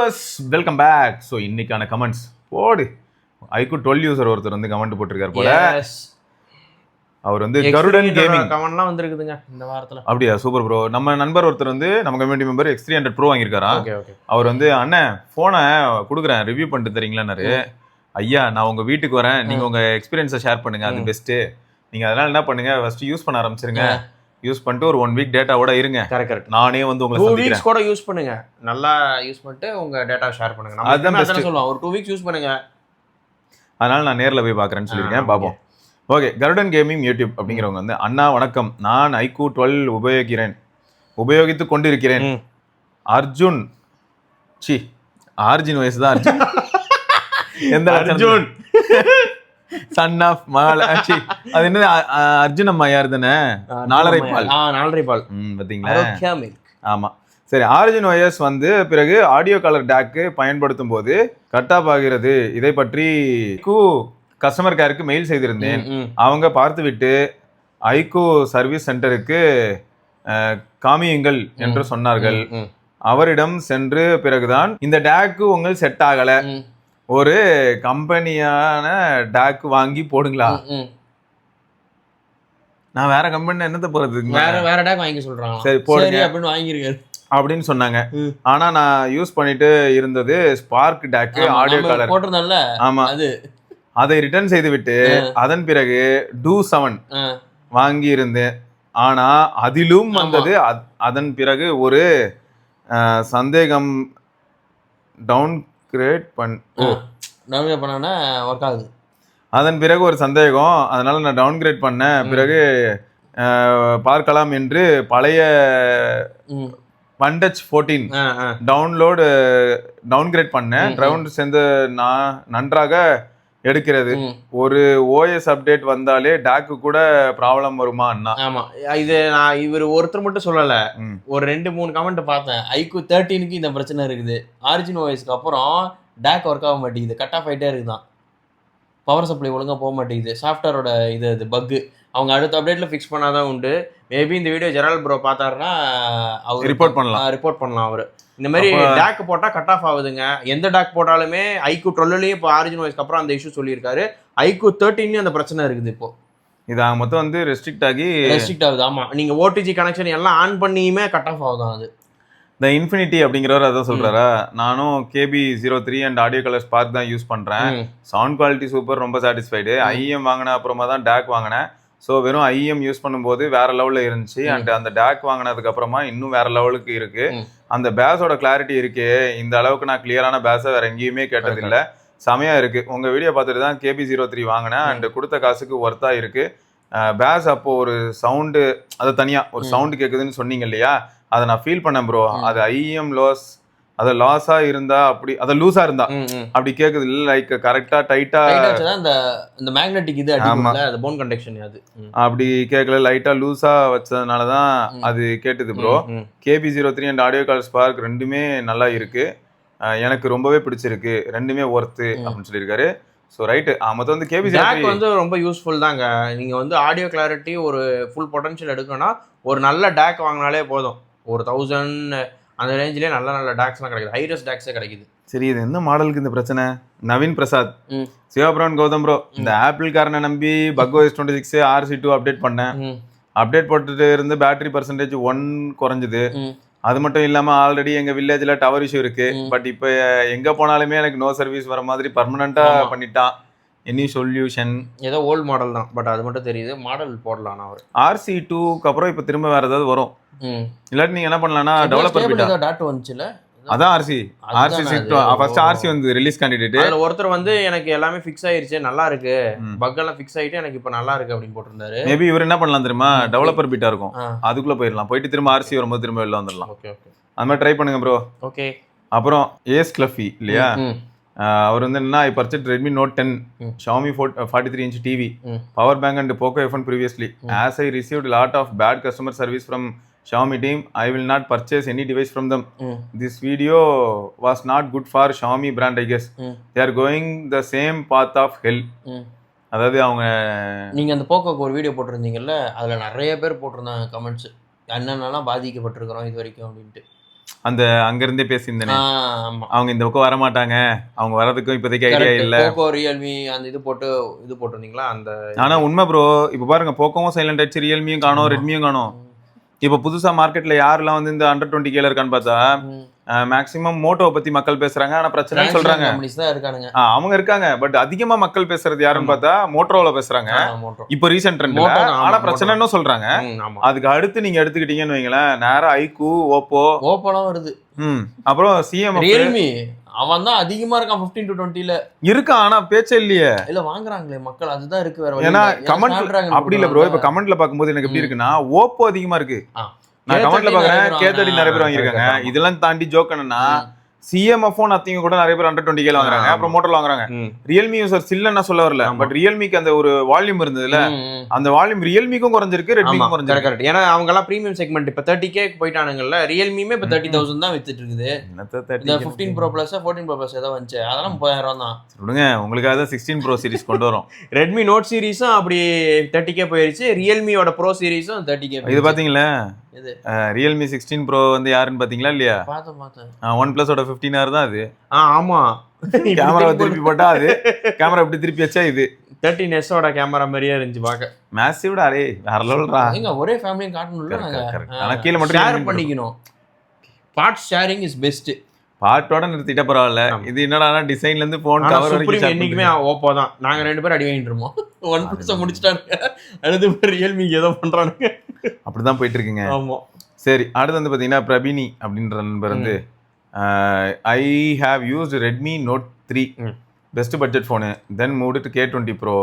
Viewers welcome back. So இன்னைக்கான comments போடு. ஐக்கு 12 யூசர் ஒருத்தர் வந்து கமெண்ட் போட்டிருக்காரு போல. அவர் வந்து கருடன் கேமிங் கமெண்ட்லாம் வந்திருக்குதுங்க இந்த வாரத்துல. அப்படியா? Super bro. நம்ம நண்பர் ஒருத்தர் வந்து நம்ம கம்யூனிட்டி மெம்பர் X300 Pro வாங்கியிருக்காரா. அவர் வந்து அண்ணன் ஃபோனை கொடுக்குறேன் ரிவ்யூ பண்ணிட்டு தரீங்களான்னாரு. ஐயா நான் உங்க வீட்டுக்கு வரேன், நீங்க உங்க எக்ஸ்பீரியன்ஸை ஷேர் பண்ணுங்க, அது பெஸ்ட்டு. நீங்க அதனால என்ன பண்ணுங்க, ஃபர்ஸ்ட் யூஸ் பண்ண ஆரம்பிச்சிருங்க. யூஸ் பண்ணிட்டு ஒரு 1 வீக் டேட்டாவோட இருங்க. கரெக்ட். நானே வந்து உங்களுக்கு 2 வீக்ஸ் கூட யூஸ் பண்ணுங்க, நல்லா யூஸ் பண்ணிட்டு உங்க டேட்டா ஷேர் பண்ணுங்க. நம்ம அதான் சொல்லுவோம், ஒரு 2 வீக்ஸ் யூஸ் பண்ணுங்க. அதனால நான் நேரில் போய் பார்க்குறேன்னு சொல்லியிருக்கேன். பார்ப்போம். ஓகே, கருடன் கேமிங் யூடியூப் அப்படிங்கிறவங்க வந்து, அண்ணா வணக்கம், நான் ஐக்கு 12 உபயோகித்து கொண்டிருக்கிறேன். அர்ஜுன் ஆர்ஜின் வயசு தான் அர்ஜுன். எந்த அர்ஜுன்? Son of மாலாச்சி. அது என்ன அர்ஜுன் அம்மா யார் தானே? நாலரை பால் பாத்தீங்களா? ஆமா சரி. ஆரிஜின் OS வந்து பிறகு ஆடியோ காலர் டேக்கு பயன்படுத்தும் போது கட் ஆஃப் ஆகிறது. இதை பற்றி கஸ்டமர் கேருக்கு மெயில் செய்திருந்தேன். அவங்க பார்த்துவிட்டு ஐகோ சர்வீஸ் சென்டருக்கு காமியுங்கள் என்று சொன்னார்கள். அவரிடம் சென்று பிறகுதான் இந்த டேக்கு உங்கள் செட் ஆகல, ஒரு கம்பெனியான டேக் வாங்கி போடுங்களா. நான் வேற கம்பெனி என்னத்த போறது, வேற டேக் வாங்கி சொல்றாங்க. சரி போடுங்க அப்படின்னு வாங்கிருக்காரு அப்படின்னு சொன்னாங்க. ஆனா நான் யூஸ் பண்ணிட்டு இருந்தது ஸ்பார்க் டேக் ஆடியோ காலர் போட்டிருந்தேன்ல. ஆமா, அதை ரிட்டர்ன் செய்து விட்டு அதன் பிறகு டூ 7 வாங்கி இருந்தேன். ஆனா அதிலும் வந்தது. அதன் பிறகு ஒரு சந்தேகம், டவுன் பண்ணா ஒர்க் ஆகுது. அதன் பிறகு ஒரு சந்தேகம், அதனால நான் டவுன்கிரேட் பண்ணேன். பிறகு பார்க்கலாம் என்று பழைய பண்டச் 14 டவுன்கிரேட் பண்ணேன். டவுன் சேர்ந்து நான் நன்றாக எடுக்கிறது. ஒரு OS அப்டேட் வந்தாலே டேக்கு கூட ப்ராப்ளம் வருமா அண்ணா? ஆமா, இது நான் இவர் ஒருத்தர் மட்டும் சொல்லல, ஒரு 2-3 கமெண்ட் பார்த்தேன். ஐக்கு 13க்கு இந்த பிரச்சனை இருக்குது. ஆரிஜின் OSக்கு அப்புறம் டேக் ஒர்க் ஆக மாட்டேங்குது, கட் ஆஃப் ஆகிட்டே இருக்குதான். பவர் சப்ளை ஒழுங்காக போக மாட்டேங்குது. சாஃப்ட்வேரோட இது பக்கு அவங்க அடுத்த அப்டேட்டில் ஃபிக்ஸ் பண்ணாதான் உண்டு. மேபி இந்த வீடியோ ஜெரால் ப்ரோ பார்த்தாருன்னா அவர் ரிப்போர்ட் பண்ணலாம். அவர் இந்த மாதிரி டேக் போட்டால் கட் ஆஃப் ஆகுதுங்க. எந்த டேக் போட்டாலுமே ஐக்கு 12லயே இப்போ ஆரிஜின் OSக்கு அப்புறம் அந்த இஷ்யூ சொல்லியிருக்காரு. ஐக்கு 13 அந்த பிரச்சனை இருக்குது. இப்போ இது மொத்தம் வந்து ரெஸ்ட்ரிக்ட் ஆகுது. ஆமாம், நீங்கள் OTG கனெக்ஷன் எல்லாம் ஆன் பண்ணியுமே கட் ஆஃப் ஆகுதான். அது இந்த இன்ஃபினிட்டி அப்படிங்கிறவர் அதான் சொல்றாரா. நானும் KB03 and audio colour spark தான் யூஸ் பண்றேன். சவுண்ட் குவாலிட்டி சூப்பர், ரொம்ப சாட்டிஸ்ஃபைடு. IEM வாங்கின அப்புறமா தான் டேக் வாங்கினேன். ஸோ வெறும் IEM யூஸ் பண்ணும்போது வேற லெவலில் இருந்துச்சு. அண்ட் அந்த டேக் வாங்கினதுக்கு அப்புறமா இன்னும் வேற லெவலுக்கு இருக்கு. அந்த பேஸோட கிளாரிட்டி இருக்கு. இந்த அளவுக்கு நான் கிளியரான பேஸை வேற எங்கேயுமே கேட்டதில்லை. செமையா இருக்கு. உங்க வீடியோ பார்த்துட்டு தான் KB03 வாங்கினேன். அண்ட் கொடுத்த காசுக்கு ஒர்த்தா இருக்கு. பேஸ் அப்போ ஒரு சவுண்டு, அது தனியா ஒரு சவுண்டு கேட்குதுன்னு சொன்னீங்க இல்லையா, அதை நான் ஃபீல் பண்ணேன் ப்ரோ. அது IEM லாஸ், அது லாஸா இருந்தா அப்படி, அது லூஸா இருந்தா அப்படி கேக்குது இல்ல, லைக் கரெக்டா டைட்டா அந்த மேக்னெட்டிக் இது அடிக்கும்ல, அது போன் கண்டக்ஷன், அது அப்படி கேட்கல, லைட்டா லூஸா வச்சதுனால தான் அது கேட்டது bro. KB03 and audio call spark ரெண்டுமே நல்லா இருக்கு, எனக்கு ரொம்பவே பிடிச்சிருக்கு, ரெண்டுமே ஒர்த்து அப்படின்னு சொல்லியிருக்காரு. ஸோ ரைட்டு, மொத்தம் வந்து KB03 வந்து ரொம்ப யூஸ்ஃபுல் தாங்க. நீங்கள் வந்து ஆடியோ கிளாரிட்டி ஒரு ஃபுல் பொட்டன்ஷியல் எடுக்கணும்னா ஒரு நல்ல டேக் வாங்கினாலே போதும். ஒரு 1000 அந்த ரேஞ்சிலே நல்ல டேக்ஸ்லாம் கிடைக்குது, ஹைரஸ் டேக்ஸே கிடைக்குது. சரி, இது என்ன மாடலுக்கு இந்த பிரச்சனை? நவீன் பிரசாத், சிவபிரன் கௌதம் ப்ரோ, இந்த ஆப்பிள் காரனை நம்பி பக்ஓஎஸ் 26 RC2 அப்டேட் பண்ணேன். அப்டேட் போட்டுட்டு இருந்து பேட்டரி பர்சன்டேஜ் 1 குறைஞ்சுது. அது மட்டும் இல்லாமல் ஆல்ரெடி எங்கள் வில்லேஜில் டவர் இஷ்யூ இருக்கு. பட் இப்போ எங்கே போனாலுமே எனக்கு நோ சர்வீஸ் வர மாதிரி பர்மனெண்ட்டாக பண்ணிட்டான். Any solution? ஏதோ ஓல்டு மாடல் தான், பட் அது மட்டும் தெரியுது. மாடல் போடலாம். நான் ஒரு RC2க்கு அப்புறம் இப்போ திரும்ப வேறு ஏதாவது வரும். இல்லாட்டி நீங்கள் என்ன பண்ணலாம்னா டெவலப்பர் டாட் வந்துச்சுல, அதான் ஃபர்ஸ்ட் RC வந்து ரிலீஸ் கேண்டிடேட். அதுல ஒருத்தர் வந்து எனக்கு எல்லாமே ஃபிக்ஸ் ஆயிருச்சு, நல்லா இருக்கு, பக் எல்லாம் ஃபிக்ஸ் ஆயிட்டு எனக்கு இப்போ நல்லா இருக்கு அப்படின்னு போட்டிருந்தாரு. மேபி இவர் என்ன பண்ணலாம் தெரியுமா, டெவலப்பர் பீட்டா இருக்கும், அதுக்குள்ள போயிடலாம், போயிட்டு திரும்ப RC வரும்போது திரும்ப வெளில வந்துடலாம். அது மாதிரி ட்ரை பண்ணுங்க ப்ரோ. ஓகே. அப்புறம் ஏஸ் கிளஃபி இல்லையா, அவர் வந்து என்ன, ஐ purchased Redmi Note 10, Xiaomi 43-inch TV, power bank and Poco F1 previously. As I received a lot of bad customer service from Xiaomi team, I will not purchase any device from them. This video was not good for Xiaomi brand, I guess. They are going the same path of hell. அதாவது அவங்க, நீங்கள் அந்த போக்கோக்கு ஒரு video போட்டிருந்தீங்கல்ல, அதில் நிறைய பேர் போட்டிருந்தாங்க comments, என்னென்னலாம் பாதிக்கப்பட்டிருக்கிறோம் இது வரைக்கும் அப்படின்ட்டு. அந்த அங்க இருந்தே பேசியிருந்தேனே, ஆமா அவங்க இந்த பக்கம் வர மாட்டாங்க, அவங்க வரதுக்கும் இப்போதைக்கு ஐடியா கரெக்ட். இல்ல. போக்கோ ரியல்மி அந்த இது போட்டிருந்தீங்களா அந்த ஆனா உண்மை ப்ரோ, இப்ப பாருங்க போக்கோவும் சைலண்ட் ஆயிடுச்சு, ரியல்மியும் காணோம், ரெட்மியும் காணோம். இப்ப புதுசா மார்க்கெட்ல யாரெல்லாம் வந்து இந்த அண்டர் 20K இருக்கான்னு பார்த்தா மேக்ஸிமம் மோட்டோவை பத்தி மக்கள் பேசுறாங்க. ஆனா பிரச்சனைன்னு சொல்றாங்க கம்பெனிஸ் தான் இருக்கானுங்க. அவங்க இருக்காங்க. பட் அதிகமா மக்கள் பேசுறது யாருன்னு பார்த்தா மோட்டோல பேசுறாங்க. மோட்டோ இப்போ ரீசெண்ட் ட்ரெண்ட்ல. மோட்டோ தான், ஆனா ஆமா, பிரச்சனைன்னு சொல்றாங்க. ஆமா. அதுக்கு அடுத்து நீங்க எடுத்துக்கிட்டீங்கன்னு வைங்களேன், நேரா ஐக்கூ, ஓப்போலாம் வருது. அப்புறம் சிஎம் ரியல்மி அவன் தான் அதிகமா இருக்கான் 15 to 20ல இருக்கான். ஆனா பேச்சே இல்லையே. இல்ல வாங்குறாங்களே மக்கள், அதுதான் இருக்கு வேற வழி ஏன்னா இல்ல. கமெண்ட் அப்படி இல்ல ப்ரோ. இப்ப கமெண்ட்ல பாக்கும்போது எனக்கு எப்படி இருக்குன்னா ஓப்போ அதிகமா இருக்கு. நான் கமெண்ட்ல பாக்குறேன் K30 நிறைய பேர் வாங்கிருக்காங்க. இதெல்லாம் தாண்டி ஜோக் என்னன்னா சிஎம்எஃப் நத்திங்க கூட நிறைய பேர் அண்டர் 20K வாங்குறாங்க. அப்புறம் மோட்டோல வாங்குறாங்க. ரியல்மி யூசர்ஸ் இல்லன்னா சொல்ல வரல. பட் ரியல்மிக்கு அந்த ஒரு வால்யூம் இருந்ததுல, அந்த வால்யூம் ரியல்மிக்கும் குறைஞ்சிருக்கு, ரெட்மிக்கும் குறைஞ்சிருக்கு. கரெக்ட். ஏன்னா அவங்க எல்லாம் பிரீமியம் செக்மெண்ட் இப்ப 30K போயிட்டானுங்கல்ல. ரியல்மியுமே இப்ப 30,000 தான் வித்துட்டு இருக்குது. இந்த 15 Pro Plus 14 Pro Plus ஏதோ வந்துச்சு, அதெல்லாம் 30,000 தான். சொல்லுங்க, உங்களுக்காக தான் 16 Pro சீரிஸ் கொண்டு வரோம். ரெட்மி நோட் சீரிஸும் அப்படி 30K போயிருச்சு. ரியல்மியோட ப்ரோ சீரிஸும் 30K. இது பாத்தீங்களா, ரியல்மி 16 Pro வந்து யாருன்னு பாத்தீங்களா இல்லையா? பார்த்தேன். OnePlus ஓட 15R தான் அது. ஆமா, கேமராவை திருப்பி போட்டா அது கேமரா எப்படி திருப்பி வச்சா இது 13S ஓட கேமரா மாதிரியே இருந்துச்சு பாக்க. மேசிவ் டா. அரே வேற லெவல்ரா. எங்க ஒரே ஃபேமிலியும் காட்டணும்ல, ஆனா கீழ மட்டும் ஷேர் பண்ணிக்கணும். Part sharing is best. பார்ட்டோட நிறுத்திட்ட பரவாயில்ல. இது என்னடா டிசைன்ல இருந்து போன் கவர் வரைக்கும் என்னைக்குமே ஓப்போ தான். நாங்க 2 பேரும் அடி வாங்கிட்டு இருப்போம். OnePlus முடிச்சிட்டானுங்க, அடுத்து ரியல்மி ஏதோ பண்றானுங்க. அப்படிதான் போயிட்டு இருக்குங்க. ஆமா. சரி, அடுத்து வந்து பாத்தீங்கன்னா பிரபினி அப்படின்ற நண்பர் வந்து I have used Redmi note 3 best budget phone, then moved to K20 Pro,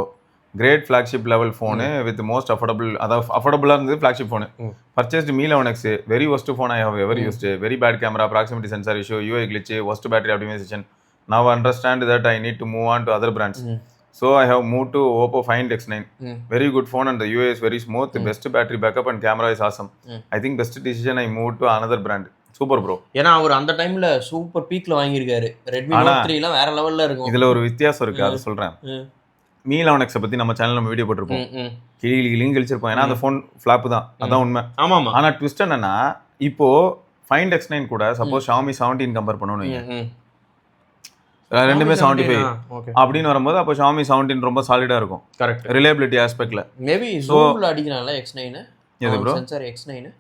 great flagship level phone with most affordable. அதாவது அஃபோர்டபுளாக இருந்தது flagship phone. Purchased Mi 11X, very worst phone I have ever used, very bad camera, proximity sensor issue, UI glitch, worst battery optimization. Now understand that I need to move on to other brands. So I have moved to Oppo Find X9. Very good phone and the UI is very smooth. Best battery backup and camera is awesome. I think best decision I moved to another brand. Super bro. ஏன்னா அவர் அந்த டைம்ல super பீக்ல வாங்கியிருக்காரு. Redmi note 3 எல்லாம் வேற லெவல்ல இருக்கும். இதுல ஒரு வித்தியாசம் இருக்கு, அதை சொல்றேன். Mi 11X பத்தி நம்ம சேனல்ல நம்ம வீடியோ போட்டிருப்போம், கிளியும் கழிச்சிருப்போம். ஏன்னா அந்த ஃபோன் ஃபிளாப் தான், அதான் உண்மை. ஆமா. ஆனா ட்விஸ்ட் என்னன்னா, இப்போ Find X9 கூட சப்போஸ் Xiaomi 17 கம்பேர் பண்ணணும், ரெண்டுமே 75 அப்படின்னு வரும்போது அப்போ Xiaomi 17 ரொம்ப சாலிடா இருக்கும். கரெக்ட். ரிலையபிலிட்டி ஆஸ்பெக்ட்ல மேபி ஜூம்ல அடிக்கனால X9 எது ப்ரோ? சென்சார் X9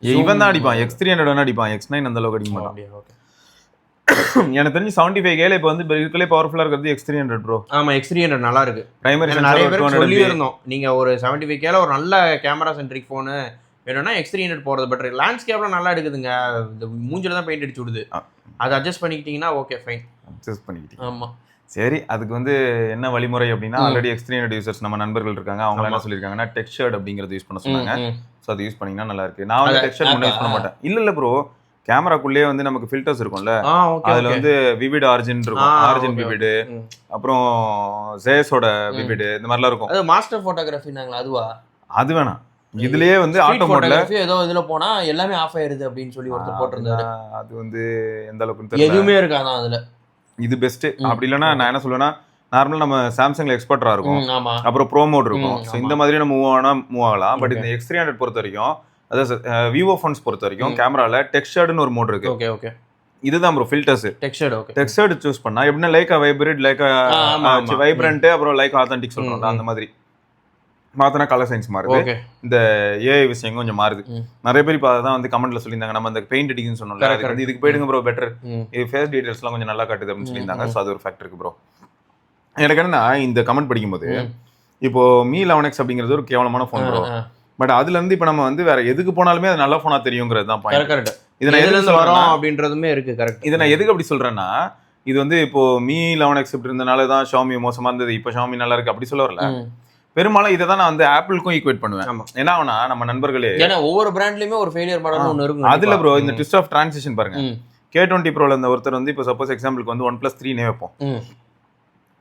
இவன் தான் அடிப்பான், X300 வேணா அடிப்பான், X9 அந்த அளவுக்கு அடிக்க மாட்டான். ஓகே. எனக்கு தெரிஞ்சு 75K இப்போ வந்து இருக்கலே பவர்ஃபுல்லா இருக்கிறது X300 ப்ரோ. ஆமா, X300 நல்லா இருக்கு. பிரைமரி நிறைய சென்சார் பேர் சொல்லி இருந்தோம், நீங்க ஒரு 75K ஒரு நல்ல கேமரா சென்ட்ரிக் போன் வேணும்னா X300 போறது பெட்டர். லேண்ட்ஸ்கேப்ல நல்லா எடுக்குதுங்க, இந்த மூஞ்சில தான் பெயிண்ட் அடிச்சு விடுது. அதை அட்ஜஸ்ட் பண்ணிக்கிட்டீங்கன்னா ஓகே ஃபைன். அட்ஜஸ்ட் பண்ணிக்கிட்டீங்க. ஆமா. சரி, அதுக்கு வந்து என்ன வழிமுறை அப்படின்னா, ஆல்ரெடி X300 யூசர்ஸ் நம்ம நண்பர்கள் இருக்காங்க, அவங்க என்ன சொல்லியிருக்காங்கன்னா டெக்ஸ்சர்ட் அப்படிங்கறது யூஸ் பண்ண சொன்னாங்க. ஸோ அது யூஸ் பண்ணீங்கன்னா நல்லா இருக்கு. நான் வந்து டெக்ஸ்சர்ட் முன்னே யூஸ் பண்ண மாட்டேன். இல்ல ப்ரோ, கேமராக்குள்ளேயே வந்து நமக்கு ஃபில்டர்ஸ் இருக்கும்ல, அதுல வந்து விவிட் ஆரிஜின் இருக்கும், ஆரிஜின் விவிட், அப்புறம் ஜேஸோட விவிட், இந்த மாதிரிலாம் இருக்கும். அது மாஸ்டர் போட்டோகிராஃபினாங்களா, அதுவா? அது வேணாம், இதுலயே வந்து ஆட்டோ மோட்ல ஏதோ இதுல போனா எல்லாமே ஆஃப் ஆயிருது அப்படின்னு சொல்லி ஒருத்தர் போட்டிருந்தாரு. அது வந்து எந்த அளவுக்கு தெரியல, எதுவுமே இருக்காதா அதுல. இது பெஸ்ட். அப்படி இல்லைன்னா நான் என்ன சொல்லுவேன்னா, நார்மலா நம்ம சாம்சங்ல எக்ஸ்பர்ட்டா இருக்கும், அப்புறம் ப்ரோ மோட் இருக்கும். ஸோ இந்த மாதிரி நம்ம மூவ் ஆகலாம். பட் இந்த X300 பொறுத்த வரைக்கும், அதாவது விவோ ஃபோன்ஸ் பொறுத்த வரைக்கும் கேமரால டெக்ஸ்சர்ட்னு ஒரு மோட் இருக்கு. Okay okay. இதுதான் ப்ரோ ஃபில்டர்ஸ். டெக்ஸ்சர்ட் சூஸ் பண்ணா எப்படின்னா லைக்கா வைப்ரேட், லைக்கா வைப்ரண்ட், அப்புறம் லைக்கா ஆத்தென்டிக் சொல்றோம்ல, அந்த மாதிரி மாத்தினா கலர் சயின்ஸ் மாறுது. இந்த ஏஐ விஷயம் கொஞ்சம் மாறுது. நிறைய பேர் இப்போ அதான் வந்து கமெண்ட்ல சொல்லியிருந்தாங்க, நம்ம அந்த பெயிண்ட் அடிக்குன்னு சொன்னோம்ல, அதுக்கு வந்து இதுக்கு போயிடுங்க ப்ரோ பெட்டர், இது ஃபேஸ் டீடைல்ஸ்லாம் கொஞ்சம் நல்லா காட்டுது அப்படின்னு சொல்லியிருந்தாங்க. ஸோ அது ஒரு ஃபேக்டர் இருக்கு ப்ரோ. எனக்கு என்னன்னா, இந்த கமெண்ட் படிக்கும்போது இப்போ Mi 11X அப்படிங்கிறது ஒரு கேவலமான ஃபோன் ப்ரோ, பட் அதுல இருந்து இப்போ நம்ம வந்து வேற எதுக்கு போனாலுமே அது நல்ல ஃபோனா தெரியுங்கிறது தான் பாயிண்ட். கரெக்ட். இதை நான் எதுல வரோம் அப்படின்றதுமே இருக்கு. கரெக்ட். இதை நான் எதுக்கு அப்படி சொல்றேன்னா, இது வந்து இப்போ Mi 11X இப்படி இருந்தனால தான் Xiaomi மோசமா இருந்தது, இப்போ Xiaomi நல்லா இருக்கு அப்படி சொல்ல வரல. பெரும்பாலும் இதை தான் நான் வந்து ஆப்பிளுக்கும் ஈக்குவேட் பண்ணுவேன். என்ன ஆகுனா, நம்ம நண்பர்களே, ஏன்னா ஒவ்வொரு பிராண்ட்லயுமே ஒரு ஃபெயிலியர் மாடல் ஒன்று இருக்கும். அதுல ப்ரோ இந்த ட்விஸ்ட் ஆஃப் டிரான்சிஷன் பாருங்க. K20 Proல இருந்த ஒருத்தர் வந்து இப்போ சப்போஸ் எக்ஸாம்பிளுக்கு வந்து OnePlus 3 நே வைப்போம்,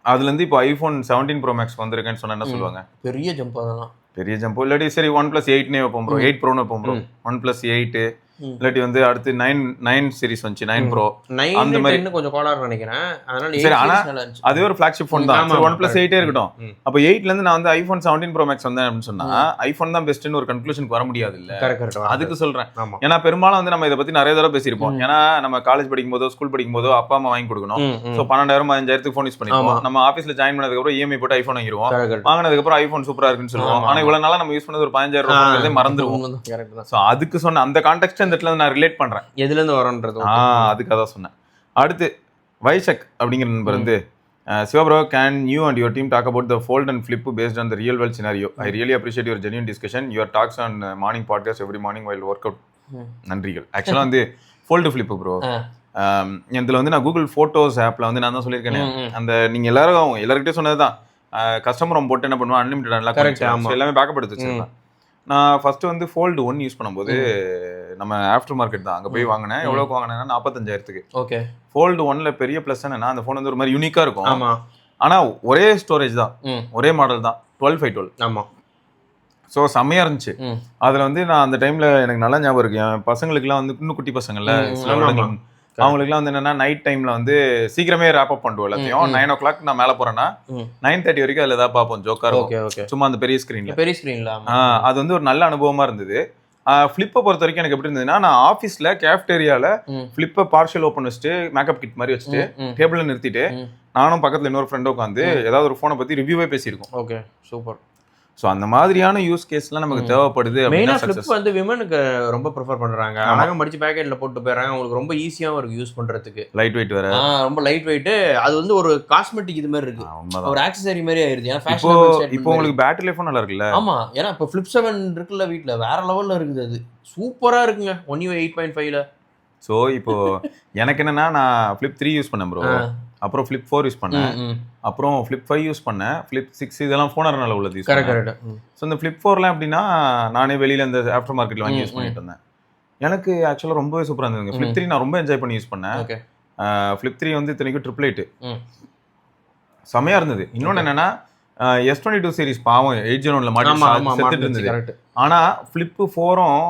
அதுல இருந்து இப்போ iPhone 17 Pro Max வந்திருக்கேன்னு சொன்னா என்ன சொல்லுவாங்க? பெரிய ஜம்ப். அதெல்லாம் பெரிய ஜம்ப். இல்லாட்டி சரி OnePlus 8 நே வைப்போம் ப்ரோ, 8 Pro வைப்போம் ப்ரோ, OnePlus 8 இல்லாட்டி வந்து அடுத்து 9 சீரிஸ் வந்துச்சு, 9 Pro. 9 அந்த மாதிரி இன்னும் கொஞ்சம் கோளாறு நினைக்கிறேன். அதனால சரி, 8 ஆனா series நல்லா இருந்துச்சு. அதுவே ஒரு ஃபிளாக்ஷிப் ஃபோன் தான். சரி, OnePlus 8 இருக்கட்டும். அப்போ 8ல இருந்து நான் வந்து iPhone 17 Pro Max வந்தேன் அப்படின்னு சொன்னா iPhone தான் பெஸ்ட்னு ஒரு கன்க்ளூஷனுக்கு வர முடியாது இல்ல. கரெக்ட். அதுக்கு சொல்றேன். ஆமா. ஏன்னா பெரும்பாலும் வந்து நம்ம இதை பத்தி நிறைய தடவை பேசியிருப்போம். ஏன்னா நம்ம காலேஜ் படிக்கும் போதோ ஸ்கூல் படிக்கும் போதோ அப்பா அம்மா வாங்கி கொடுக்கணும். ஸோ 12,000 15,000 ஃபோன் யூஸ் பண்ணிருப்போம். நம்ம ஆஃபீஸ்ல ஜாயின் பண்ணதுக்கு அப்புறம் இஎம்ஐ போட்டு ஐஃபோன் வாங்கிடுவோம். வாங்கினதுக்கு அப்புறம் ஐஃபோன் சூப்பரா இருக்குன்னு சொல்லுவோம். ஆனா இவ்வளவு நாளா நம்ம யூஸ் பண்ணது ஒரு 15,000 மறந்துருவோம். ஸோ அதுக்கு சொன்ன அந்த கான்டெக்ட் இந்த இடத்துல நான் ரிலேட் பண்றேன். எதுல இருந்து வரோன்றது. அதுக்காக தான் சொன்னேன். அடுத்து வைஷக் அப்படிங்கிற நண்பர் வந்து Siva bro, can you and your team talk about the fold and flip based on the real world scenario? I really appreciate your genuine discussion. Your talks on morning podcast every morning while workout. நன்றிகள். ஆக்சுவலா வந்து fold flip bro, இதில் வந்து நான் Google photos ஆப்பில் வந்து நான் தான் சொல்லியிருக்கேன். அந்த நீங்கள் எல்லாருக்கிட்டே சொன்னது தான், கஸ்டமர் ரொம்ப போட்டு என்ன பண்ணுவோம், அன்லிமிட்டட் எல்லாம் கரெக்ட் எல்லாமே பேக்கப் எடுத்து வச்சிருக்கேன். நான் ஃபர்ஸ்ட் வந்து ஃபோல்டு 1 யூஸ் பண்ணும்போது நம்ம ஆஃப்டர் மார்க்கெட் தான் அங்கே போய் வாங்கினேன். எவ்வளோக்கு வாங்கினேன்னா 45,000. ஓகே. ஃபோல்டு 1ல பெரிய ப்ளஸ் என்னன்னா அந்த ஃபோன் வந்து ஒரு மாதிரி யூனிக்காக இருக்கும். ஆனால் ஒரே ஸ்டோரேஜ் தான், ஒரே மாடல் தான், 12x12. ஆமாம். ஸோ செம்மையாக இருந்துச்சு. அதில் வந்து நான் அந்த டைமில் எனக்கு நல்லா ஞாபகம் இருக்கு, என் பசங்களுக்குலாம் வந்து இன்னும் குட்டி பசங்கள்ல அவங்களுக்குலாம் வந்து என்னன்னா நைட் டைம்ல வந்து சீக்கிரமே ரேப் அப் பண்ணுவோம் எல்லாத்தையும். 9 o'clock நான் மேலே போறேன்னா 9:30 வரைக்கும் அதில் ஏதாவது பார்ப்போம் ஜோக்கா இருக்கும், சும்மா அந்த பெரிய ஸ்க்ரீன்ல. அது வந்து ஒரு நல்ல அனுபவமா இருந்தது. ஃபிளிப்பை பொறுத்த வரைக்கும் எனக்கு எப்படி இருந்ததுன்னா, நான் ஆஃபீஸில் கேஃப்டேரியாவில் ஃபிளிப்பை பார்ஷல் ஓப்பன் வச்சுட்டு மேக்கப் கிட் மாதிரி வச்சுட்டு டேபிளில் நிறுத்திட்டு நானும் பக்கத்தில் இன்னொரு ஃப்ரெண்டை உட்காந்து ஏதாவது ஒரு ஃபோனை பற்றி ரிவ்யூவே பேசியிருக்கோம். Okay, super. ஸோ அந்த மாதிரியான யூஸ் கேஸ்லாம் நமக்கு தேவைப்படுது. மெயினாக ஃபிளிப் வந்து விமனுக்கு ரொம்ப ப்ரிஃபர் பண்ணுறாங்க. அழகாக மடிச்சு பேக்கெட்டில் போட்டு போயிடறாங்க. அவங்களுக்கு ரொம்ப ஈஸியாகவும் இருக்குது யூஸ் பண்ணுறதுக்கு. லைட் வெயிட் வேறு, ரொம்ப லைட் வெயிட். அது வந்து ஒரு காஸ்மெட்டிக் இது மாதிரி இருக்குது, ஒரு ஆக்சசரி மாதிரி ஆயிருது. ஏன்னா இப்போ உங்களுக்கு பேட்டரி லைஃபும் நல்லா இருக்குல்ல. ஆமாம், ஏன்னா இப்போ ஃபிளிப் 7 இருக்குல்ல வீட்டில், வேற லெவலில் இருக்குது. அது சூப்பராக இருக்குங்க. 1UI 8.5ல. ஸோ இப்போ எனக்கு என்னன்னா, நான் ஃபிளிப் 3 யூஸ் பண்ணேன் ப்ரோ, அப்புறம் ஃபிளிப் 4 யூஸ் பண்ணேன், அப்புறம் ஃபிளிப் 5 யூஸ் பண்ணேன், ஃபிளிப் 6 இதெல்லாம் ஃபோனர்னால உள்ளது யூஸ் பண்ணேன். ஸோ இந்த ஃபிளிப் 4லாம் எப்படின்னா நானே வெளியில் இந்த ஆஃப்டர் மார்க்கெட்டில் வாங்கி யூஸ் பண்ணிட்டு இருந்தேன். எனக்கு ஆக்சுவலாக ரொம்பவே சூப்பராக இருந்ததுங்க. ஃபிளிப் 3 நான் ரொம்ப என்ஜாய் பண்ணி யூஸ் பண்ணேன். ஃபிளிப் 3 வந்து இத்தனைக்கும் 888 செமையாக இருந்தது. இன்னொன்று என்னன்னா, S22 சீரிஸ் பாவம் 8Gen1ல மாட்டி செத்துட்டு இருந்தது. ஆனால் ஃபிளிப் 4ம்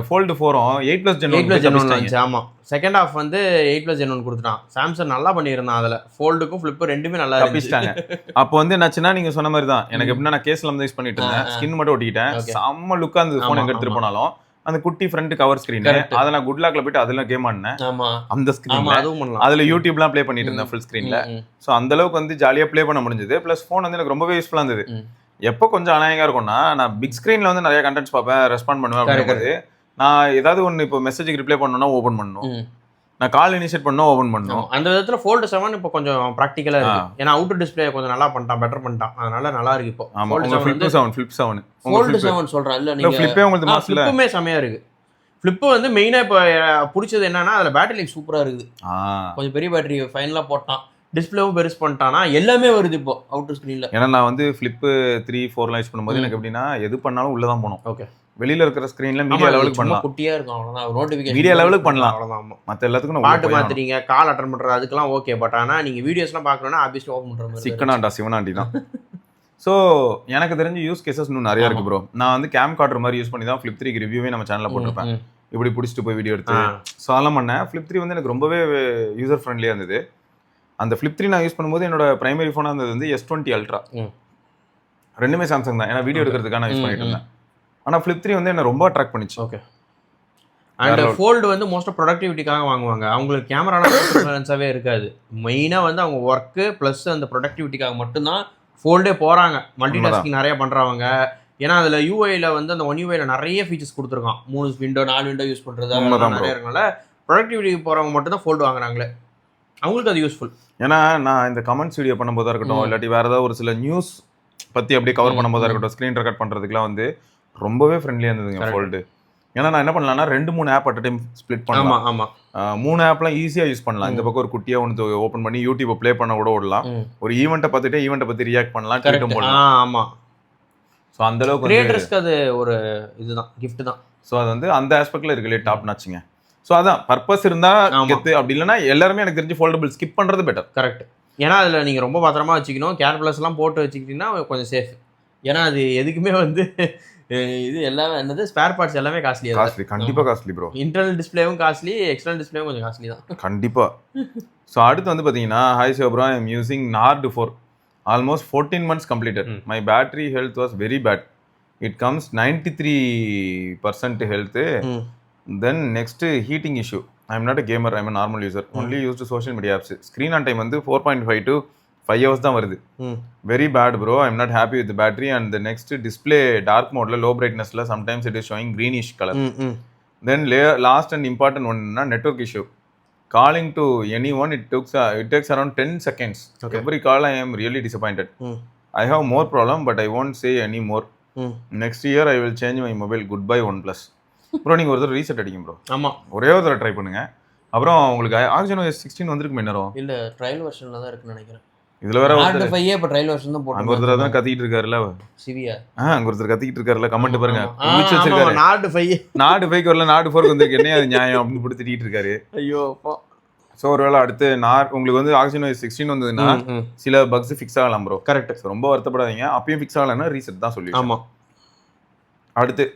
ஃபோல்டு 4ம் 8+Gen1. ஆமாம், செகண்ட் ஹாஃப் வந்து 8+Gen1 கொடுத்துட்டான். சாம்சங் நல்லா பண்ணியிருந்தான். அதில் ஃபோல்டுக்கும் ஃபிளிப்பு ரெண்டுமே நல்லா தப்பிச்சிட்டாங்க. அப்போ வந்து என்னாச்சுன்னா, நீங்கள் சொன்ன மாதிரி தான், எனக்கு எப்படின்னா நான் கேஸ்ல வந்து யூஸ் பண்ணிட்டு இருந்தேன், ஸ்கின் மட்டும் ஒட்டிக்கிட்டேன். செம்ம லுக்காக இருந்தது ஃபோன். எங்கே எடுத்துட்டு போனாலும் அந்த குட்டி ஃப்ரண்ட் கவர் ஸ்கிரீன், அதை நான் குட் லாக்ல போயிட்டு அதில் கேம் ஆடினேன். அந்த ஸ்கிரீன்ல அதில் யூடியூப்லாம் ப்ளே பண்ணிட்டு இருந்தேன் ஃபுல் ஸ்கிரீன்ல. ஸோ அந்த அளவுக்கு வந்து ஜாலியாக ப்ளே பண்ண முடிஞ்சது. ப்ளஸ் ஃபோன் வந்து எனக்கு ரொம்பவே யூஸ்ஃபுல்லாக இருந்தது. எப்போ கொஞ்சம் அநாயகா இருக்கும்னா, நான் பிக் ஸ்கிரீன்ல வந்து நிறைய கண்டென்ட்ஸ் பார்ப்பேன், ரெஸ்பாண்ட் பண்ணுவேன். அப்படிங்கிறது நான் ஏதாவது ஒன்று இப்போ மெசேஜுக்கு ரிப்ளை பண்ணணும்னா ஓப்பன் பண்ணணும், நான் கால் இனிஷியேட் பண்ணணும் ஓப்பன் பண்ணணும். அந்த விதத்துல ஃபோல்டு 7 இப்போ கொஞ்சம் ப்ராக்டிக்கலா இருக்கு. ஏன்னா அவுட்டர் டிஸ்ப்ளே கொஞ்சம் நல்லா பண்ணிட்டான், பெட்டர் பண்ணிட்டான். அதனால நல்லா இருக்கு இப்போ. ஃபிளிப் 7 சொல்றேன் இல்ல, நீங்க ஃபிளிப்பே உங்களுக்கு மாஸ்ல ஃபிளிப்புமே செமையா இருக்கு. ஃபிளிப் வந்து மெயினா இப்போ பிடிச்சது என்னன்னா, அதுல பேட்டரி லைஃப் சூப்பரா இருக்குது. கொஞ்சம் பெரிய பேட்டரி ஃபைனலா போட்டான், டிஸ்பிளேவும் பெருசு பண்ணிட்டானா, எல்லாமே வருது இப்போ அவுட்டர் ஸ்கிரீன்ல. ஏன்னா நான் வந்து ஃபிளிப் 3, 4 யூஸ் பண்ணும்போது எனக்கு எப்படின்னா, எது பண்ணாலும் உள்ளதான் போகணும். ஓகே, வெளியில இருக்கிற ஸ்கிரீன்ல மீடியா லெவலுக்கு பண்ணலாம், குட்டியா இருக்கும் அவ்வளவுதான், நோட்டிஃபிகேஷன் மீடியா லெவலுக்கு பண்ணலாம் அவ்வளவுதான். மத்த எல்லாத்துக்கும் பாட்டு மாத்துறீங்க, கால் அட்டெண்ட் பண்றது அதுக்கெல்லாம் ஓகே. பட் ஆனா நீங்க வீடியோஸ்லாம் பார்க்கணும்னா ஆப்வியஸ்லி ஓபன் பண்ற மாதிரி சிக்கனாண்டா சிவனாண்டி தான். ஸோ எனக்கு தெரிஞ்ச யூஸ் கேசஸ் இன்னும் நிறைய இருக்கு ப்ரோ. நான் வந்து கேம் கார்டர் மாதிரி யூஸ் பண்ணி தான் ஃபிளிப் 3க்கு ரிவ்யூவே நம்ம சேனல்ல போட்டிருப்பேன். இப்படி பிடிச்சிட்டு போய் வீடியோ எடுத்து ஸோ அதெல்லாம் பண்ணேன். ஃபிளிப் 3 வந்து எனக்கு ரொம்பவே யூசர் ஃப்ரெண்ட்லியாக இருந்தது. அந்த ஃபிளிப் 3 நான் யூஸ் பண்ணும்போது என்னோட பிரைமரி ஃபோனாக இருந்தது வந்து S20 Ultra. ரெண்டுமே சாம்சங் தான், ஏன்னா வீடியோ எடுக்கிறதுக்காக நான் யூஸ் பண்ணிட்டு இருந்தேன். ஆனால் ஃபிளிப் 3 வந்து என்ன ரொம்ப அட்ராக்ட் பண்ணிச்சு. ஓகே. அண்ட் ஃபோல்டு வந்து மோஸ்ட்டாக ப்ரொடக்டிவிட்டிக்காக வாங்குவாங்க. அவங்களுக்கு கேமராவே இருக்காது. மெயினாக வந்து அவங்க ஒர்க்கு ப்ளஸ் அந்த ப்ரொடக்டிவிட்டிக்காக மட்டும்தான் ஃபோல்டே போகிறாங்க. மல்டி டாஸ்கிங் நிறையா பண்ணுறவங்க. ஏன்னா அதில் யூஐயில் வந்து அந்த 1UI நிறைய ஃபீச்சர்ஸ் கொடுத்துருக்கான். 3 விண்டோ 4 விண்டோ யூஸ் பண்ணுறது நிறைய இருக்கனால ப்ரொடக்டிவிட்டிக்கு போகிறவங்க மட்டும் தான் ஃபோல்டு வாங்குறாங்களே. அவங்களுக்கு அது யூஸ்ஃபுல். ஏன்னா நான் இந்த கமெண்ட்ஸ் வீடியோ பண்ணும்போதாக இருக்கட்டும், இல்லாட்டி வேறு ஏதாவது ஒரு சில நியூஸ் பற்றி அப்படியே கவர் பண்ணும்போதாக இருக்கட்டும், ஸ்க்ரீன் ரெக்கார்ட் பண்ணுறதுக்குலாம் வந்து ரொம்பவே ஃப்ரெண்ட்லியாக இருந்ததுங்க ஃபோல்டு. ஏன்னா நான் என்ன பண்ணலாம்னா 2-3 ஆப் அட் டைம் ஸ்ப்ளிட் பண்ணலாம். ஆமாம், 3 ஆப்லாம் ஈஸியாக யூஸ் பண்ணலாம். இந்த பக்கம் ஒரு குட்டியாக ஒன்று ஓப்பன் பண்ணி யூடியூப்பை ப்ளே பண்ண கூட விடலாம். ஒரு ஈவெண்ட்டை பார்த்துட்டு ஈவெண்ட்டை பற்றி ரியாக்ட் பண்ணலாம், ட்வீட்டும் போடலாம். ஆமாம். ஸோ அந்த அளவுக்கு கிரியேட்டர்ஸ்க்கு அது ஒரு இதுதான், கிஃப்ட் தான். ஸோ அது வந்து அந்த ஆஸ்பெக்ட்ல இருக்குல்லே டாப் நாச்சுங்க. ஸோ அதான் பர்பஸ் இருந்தா கெத்து, அப்படி இல்லைன்னா எல்லாருமே எனக்கு தெரிஞ்சு ஃபோல்டபிள் ஸ்கிப் பண்றது பெட்டர். கரெக்ட். ஏன்னா அதில் நீங்கள் ரொம்ப பத்திரமா வச்சுக்கணும், கேர் பிளஸ்லாம் போட்டு வச்சுக்கிட்டீங்கன்னா கொஞ்சம் சேஃப். ஏன்னா அது எதுக்குமே வந்து இது எல்லாமே என்னது ஸ்பேர் பார்ட்ஸ் எல்லாமே காஸ்ட்லி. காஸ்ட்லி, கண்டிப்பா காஸ்ட்லி ப்ரோ. இன்டர்னல் டிஸ்பிளேவும் காஸ்ட்லி, எக்ஸ்டர்னல் டிஸ்பிளேவும் கொஞ்சம் காஸ்ட்லி தான். கண்டிப்பா. ஸோ அடுத்து வந்து பார்த்தீங்கன்னா, hi Siva bro, I am using Nord 4 almost 14 months completed. My battery health was very bad. It comes 93% health. Then next heating issue. I am not a gamer, I am normal user. Only use to social media apps. Screen on time வந்து 4.5 to 5 hours தான் வருது. Very bad bro, I am not happy with battery. And next display dark மோட்ல low பிரைட்னஸ்ல sometimes it is showing greenish colour. Then last and important ஒன்னா network issue. Calling to anyone, it takes around 10 seconds. Okay. Every call I am really disappointed. I have more problem, but I won't say any more. Next year I will change my mobile. Goodbye OnePlus. Bro நீங்கள் ஒரு தடவை reset அடிக்கும் bro. ஆமாம், ஒரே ஒரு தடவை try பண்ணுங்க. அப்புறம் உங்களுக்கு Oxygen OS 16 வந்திருக்கு நேரம். இல்லை, ட்ரையல் வெர்ஷனில் தான் இருக்குன்னு நினைக்கிறேன். இதுல வேற ஒரு 5 இப்போ ட்ரையல் வெர்ஷன் தான் போட்டு. அங்க ஒருத்தர் தான் கத்திட்டு இருக்காருல சிவியா. அங்க ஒருத்தர் கத்திட்டு இருக்காருல, கமெண்ட் பாருங்க. குளிச்சு வச்சிருக்காரு. நாடு 5 வரல, நாடு 4 வந்திருக்கு, என்ன அது நியாயம் அப்படின்னு போட்டு திட்டிட்டு இருக்காரு. ஐயோ அப்பா. ஸோ ஒருவேளை அடுத்து உங்களுக்கு வந்து Oxygen OS 16 வந்ததுன்னா சில பக்ஸ் ஃபிக்ஸ் ஆகலாம் ப்ரோ. கரெக்ட். ரொம்ப வருத்தப்படாதீங்க. அப்பயும் ஃபிக்ஸ் ஆகலன்னா ரீசெட் தான் சொல்லி. ஆமாம். அடுத்து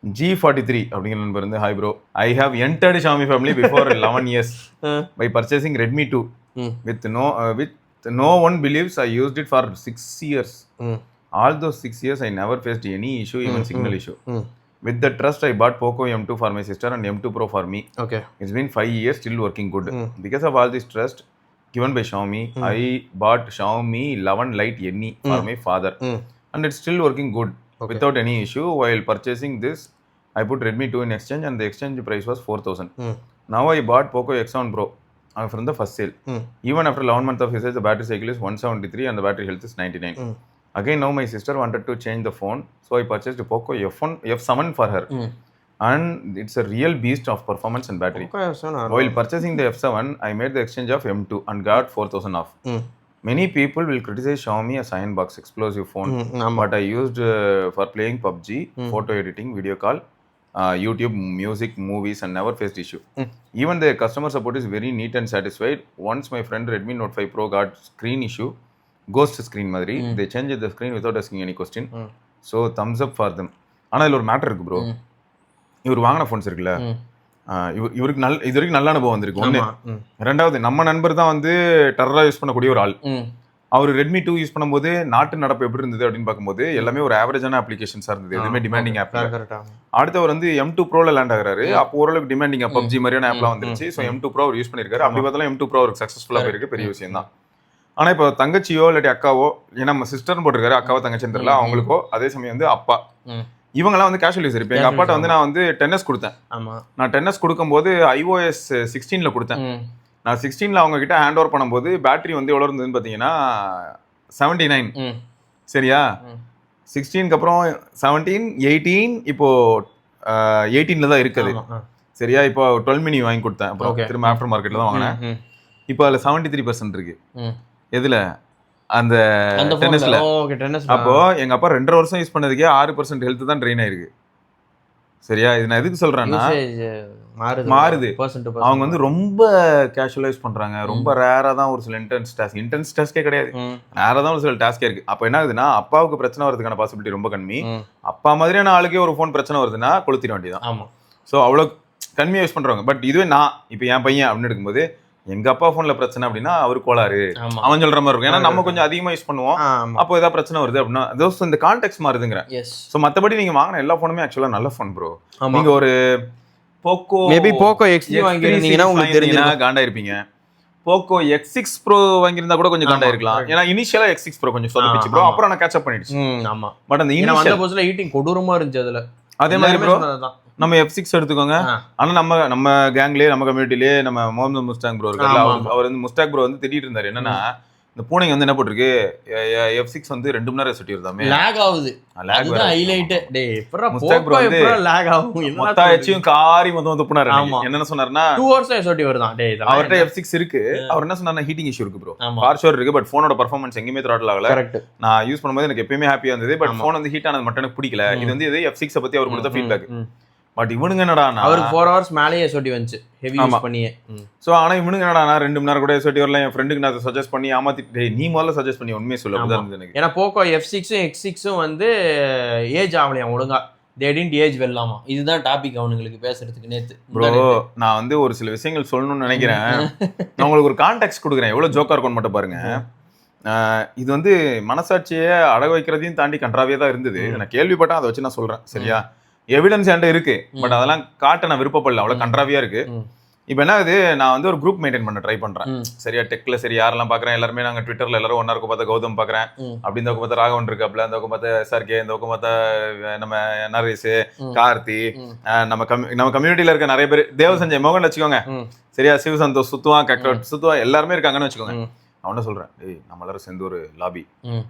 G43 அப்படிங்கிற நண்பர் வந்து, hi bro, I have entered Xiaomi family before 11 years by purchasing Redmi 2 with no one believes I used it for 6 years. All those 6 years I never faced any issue, even signal issue. With the trust I bought Poco M2 for my sister and M2 Pro for me. Okay. It's been 5 years, still working good. Because of all this trust given by Xiaomi, I bought Xiaomi 11 Lite NE for my father. And it's still working good without any issue. While purchasing this, I put Redmi 2 in exchange and the exchange price was 4,000. Now I bought Poco X7 Pro from the first sale. Even after 11 months of usage, the battery cycle is 173 and the battery health is 99. Again, now my sister wanted to change the phone, so I purchased a Poco F7 for her. And it's a real beast of performance and battery. While purchasing the F7, I made the exchange of M2 and got 4,000 off. Many people will criticize Xiaomi as iron box explosive phone, but I used for playing PUBG, photo editing, video call, YouTube, music, movies, and never faced issue. Even the customer support is very neat and satisfied. Once my friend Redmi Note 5 Pro got screen issue, ghost screen மாதிரி, they changed the screen without asking any question. So thumbs up for them. ஆனால் இதில் ஒரு matter இருக்கு bro. இவர் வாங்கின phones இருக்குல்ல, இவருக்கு இது வரைக்கும் நல்ல அனுபவம் வந்திருக்கு. ஒன்று. ரெண்டாவது, நம்ம நண்பர் தான் வந்து டெரராக யூஸ் பண்ணக்கூடிய ஒரு ஆள். அவர் Redmi 2 யூஸ் பண்ணும்போது நாட்டு நடப்பு எப்படி இருந்தது அப்படின்னு பார்க்கும்போது எல்லாமே ஒரு ஆவரேஜான அப்ளிகேஷன்ஸாக இருந்தது, எதுவுமே டிமாண்டிங் ஆப். அடுத்தவர் வந்து M2 ப்ரோவில் லேண்ட் ஆகிறாரு. அப்போ ஓரளவுக்கு டிமாண்டிங் PUBG மாதிரியான ஆப்லாம் வந்துருச்சு. ஸோ M2 ப்ரோ அவர் யூஸ் பண்ணியிருக்காரு. அப்படி பார்த்தாலும் M2 ப்ரோ அவருக்கு சக்ஸஸ்ஃபுல்லாக போயிருக்கு, பெரிய விஷயம் தான். ஆனால் இப்போ தங்கச்சியோ இல்லாட்டி அக்காவோ, ஏன்னா நம்ம சிஸ்டர்னு போட்டிருக்காரு, அக்காவோ தங்கச்சின்னு தெரியல, அவங்களுக்கோ அதே சமயம் வந்து அப்பா, இவங்கெல்லாம் வந்து கேஷுவல் யூசர். இப்போ எங்கள் அப்பாட்ட வந்து நான் வந்து 10S கொடுத்தேன். நான் 10S கொடுக்கும்போது iOS 16 கொடுத்தேன். நான் 16 அவங்க கிட்ட ஹேண்ட் ஓவர் பண்ணும்போது பேட்டரி வந்து எவ்வளோ இருந்ததுன்னு பார்த்தீங்கன்னா 79. சரியா? 16க்கு அப்புறம் 17, 18, இப்போ 18ல தான் இருக்குது. சரியா? இப்போ 12 mini வாங்கி கொடுத்தேன். அப்புறம் திரும்ப ஆஃப்டர் மார்க்கெட்டில் தான் வாங்கினேன். இப்போ அதில் 73% இருக்கு. எதுல? அந்த டென்னிஸ்ல. அப்போ எங்க அப்பா 2.5 வருஷம் யூஸ் பண்ணதுக்கே 6% ஹெல்த் தான் ட்ரெயின் ஆயிருக்கு. சரியா? இது நான் எதுக்கு சொல்றேன்னா, மாறுது. அவங்க வந்து ரொம்ப கேஷுவலா யூஸ் பண்றாங்க. ரொம்ப ரேரா தான் ஒரு சில இன்டென்ஸ் டாஸ்கே கிடையாது, ரேரா தான் ஒரு சில டாஸ்கே இருக்கு. அப்போ என்ன ஆகுதுன்னா, அப்பாவுக்கு பிரச்சனை வரதுக்கான பாசிபிலிட்டி ரொம்ப கம்மி. அப்பா மாதிரியான ஆளுக்கே ஒரு ஃபோன் பிரச்சனை வருதுன்னா கொளுத்திட வேண்டியதான். ஸோ அவ்வளோ கம்மியாக யூஸ் பண்றாங்க. பட் இதுவே நான் இப்போ என் பையன் அப்படின்னு எடுக்கும்போது, எங்க அப்பா போன்ல பிரச்சனை அப்படின்னா அவரு கோளாறு அவன் சொல்ற மாதிரி இருக்கும். ஏன்னா நம்ம கொஞ்சம் அதிகமா யூஸ் பண்ணுவோம். அப்போ ஏதாவது பிரச்சனை வருது அப்படின்னா இந்த கான்டெக்ட் மாறுதுங்கிறேன். சோ மத்தபடி நீங்க வாங்கின எல்லா போனுமே ஆக்சுவலா நல்ல போன் ப்ரோ. நீங்க ஒரு போக்கோ X3 வாங்கிருந்தீங்கன்னா உங்களுக்கு தெரிஞ்சா காண்டா இருப்பீங்க. போக்கோ X6 Pro வாங்கியிருந்தா கூட கொஞ்சம் காண்டா இருக்கலாம். ஏன்னா இனிஷியலா X6 Pro கொஞ்சம் சொதப்பிச்சு ப்ரோ. அப்புறம் நான் கேட்ச் அப் பண்ணிடுச்சு. ஆமா. பட் அந்த இனிஷியல் போஸ்ட்ல ஹீட்டிங் கொடூரமா இருந்துச்சு அதுல. அதே மாதிரி ப்ரோ நம்ம F6 எடுத்துக்கோங்க. ஆனா நம்ம கேங்லயே, நம்ம கம்யூனிட்டிலேயே நம்ம முகமது முஸ்டாக் ப்ரோ இருக்காரு. அவர் வந்து முஸ்டாக் ப்ரோ வந்து திட்டிட்டு இருந்தாரு. என்னன்னா, இந்த பூனைங்க வந்து என்ன போட்டிருக்கு, F6 வந்து 2 மணி நேரம் சுட்டி வருதாமே, லாக் ஆகுது. அதுதான் ஹைலைட். டேய் எப்பறா முஸ்டாக் ப்ரோ வந்து லாக் ஆகும், மொத்த எச்சியும் காரி மொத்தம் துப்புனாரு. என்ன சொன்னாருன்னா 2 ஹவர்ஸ் சுட்டி வருதான். டேய் அவர்ட்ட F6 இருக்கு. அவர் என்ன சொன்னாருன்னா, ஹீட்டிங் இஷ்யூ இருக்கு ப்ரோ, ஃபார் ஷூர் இருக்கு. பட் போனோட பெர்ஃபார்மன்ஸ் எங்கேயுமே த்ராட்டில் ஆகல. நான் யூஸ் பண்ணும்போது எனக்கு எப்பயுமே ஹாப்பியா இருந்தது. பட் போன் வந்து ஹீட் ஆனது மட்டும் எனக்கு பிடிக்கல. இது வந்து F6 பத்தி அவர் கொடுத்த ஃபீட்பேக். பட் இவனுங்க என்னடானா அவருக்கு 4 hours மேலேயே எஸ்ஓடி வந்துச்சு ஹெவி யூஸ் பண்ணியே. ஸோ ஆனால் இவனுங்க என்னடானா 2 மணி நேரம் கூட எஸ்ஓடி வரல. என் ஃப்ரெண்டுக்கு நான் சஜஸ்ட் பண்ணி ஏமாத்தி நீ முதல்ல சஜஸ்ட் பண்ணி உண்மையை சொல்ல அப்படி இருந்தது எனக்கு. ஏன்னா போக்கோ F6 X6 வந்து ஏஜ் ஆகலையா ஒழுங்கா, they didn't age வெல்லாமா. இதுதான் டாபிக் அவனுங்களுக்கு பேசுறதுக்கு நேத்து. ப்ரோ நான் வந்து ஒரு சில விஷயங்கள் சொல்லணும்னு நினைக்கிறேன். நான் உங்களுக்கு ஒரு கான்டெக்ட் கொடுக்குறேன், எவ்வளோ ஜோக்கா இருக்கும்னு மட்டும் பாருங்க. இது வந்து மனசாட்சியை அடக வைக்கிறதையும் தாண்டி கன்றாவே தான் இருந்தது. நான் கேள்விப்பட்டேன், அதை வச்சு நான் சொல்றேன். சரியா, எவிடன்ஸ் என்கிட்ட இருக்கு, பட் அதெல்லாம் காட்ட நான் விருப்பப்படல, அவ்வளோ கன்றாவியா இருக்கு. இப்போ என்ன ஆகுது, நான் வந்து ஒரு குரூப் மெயின்டைன் பண்ண ட்ரை பண்றேன். சரியா, டெக்ல சரி யாரெல்லாம் பாக்குறேன், எல்லாருமே நாங்க ட்விட்டர்ல எல்லாரும் ஒன்னா இருக்க பார்த்தா கௌதம் பாக்குறேன், அப்படி இந்த பக்கம் பார்த்தா ராகவன் இருக்காப்ல, இந்த பக்கம் பார்த்தா SRK, இந்த பக்கம் பார்த்தா நம்ம நரேஷ், கார்த்தி, நம்ம கம்யூனிட்டியில இருக்க நிறைய பேர், தேவ சஞ்சய் மோகன் வச்சுக்கோங்க. சரியா, சிவ சந்தோஷ் சுத்துவான், கக்ரோட் சுத்துவான், எல்லாருமே இருக்காங்கன்னு வச்சுக்கோங்க. நான் ஒன்னும் சொல்றேன், ஏய் நம்ம எல்லாரும் சேர்ந்து ஒரு லாபி,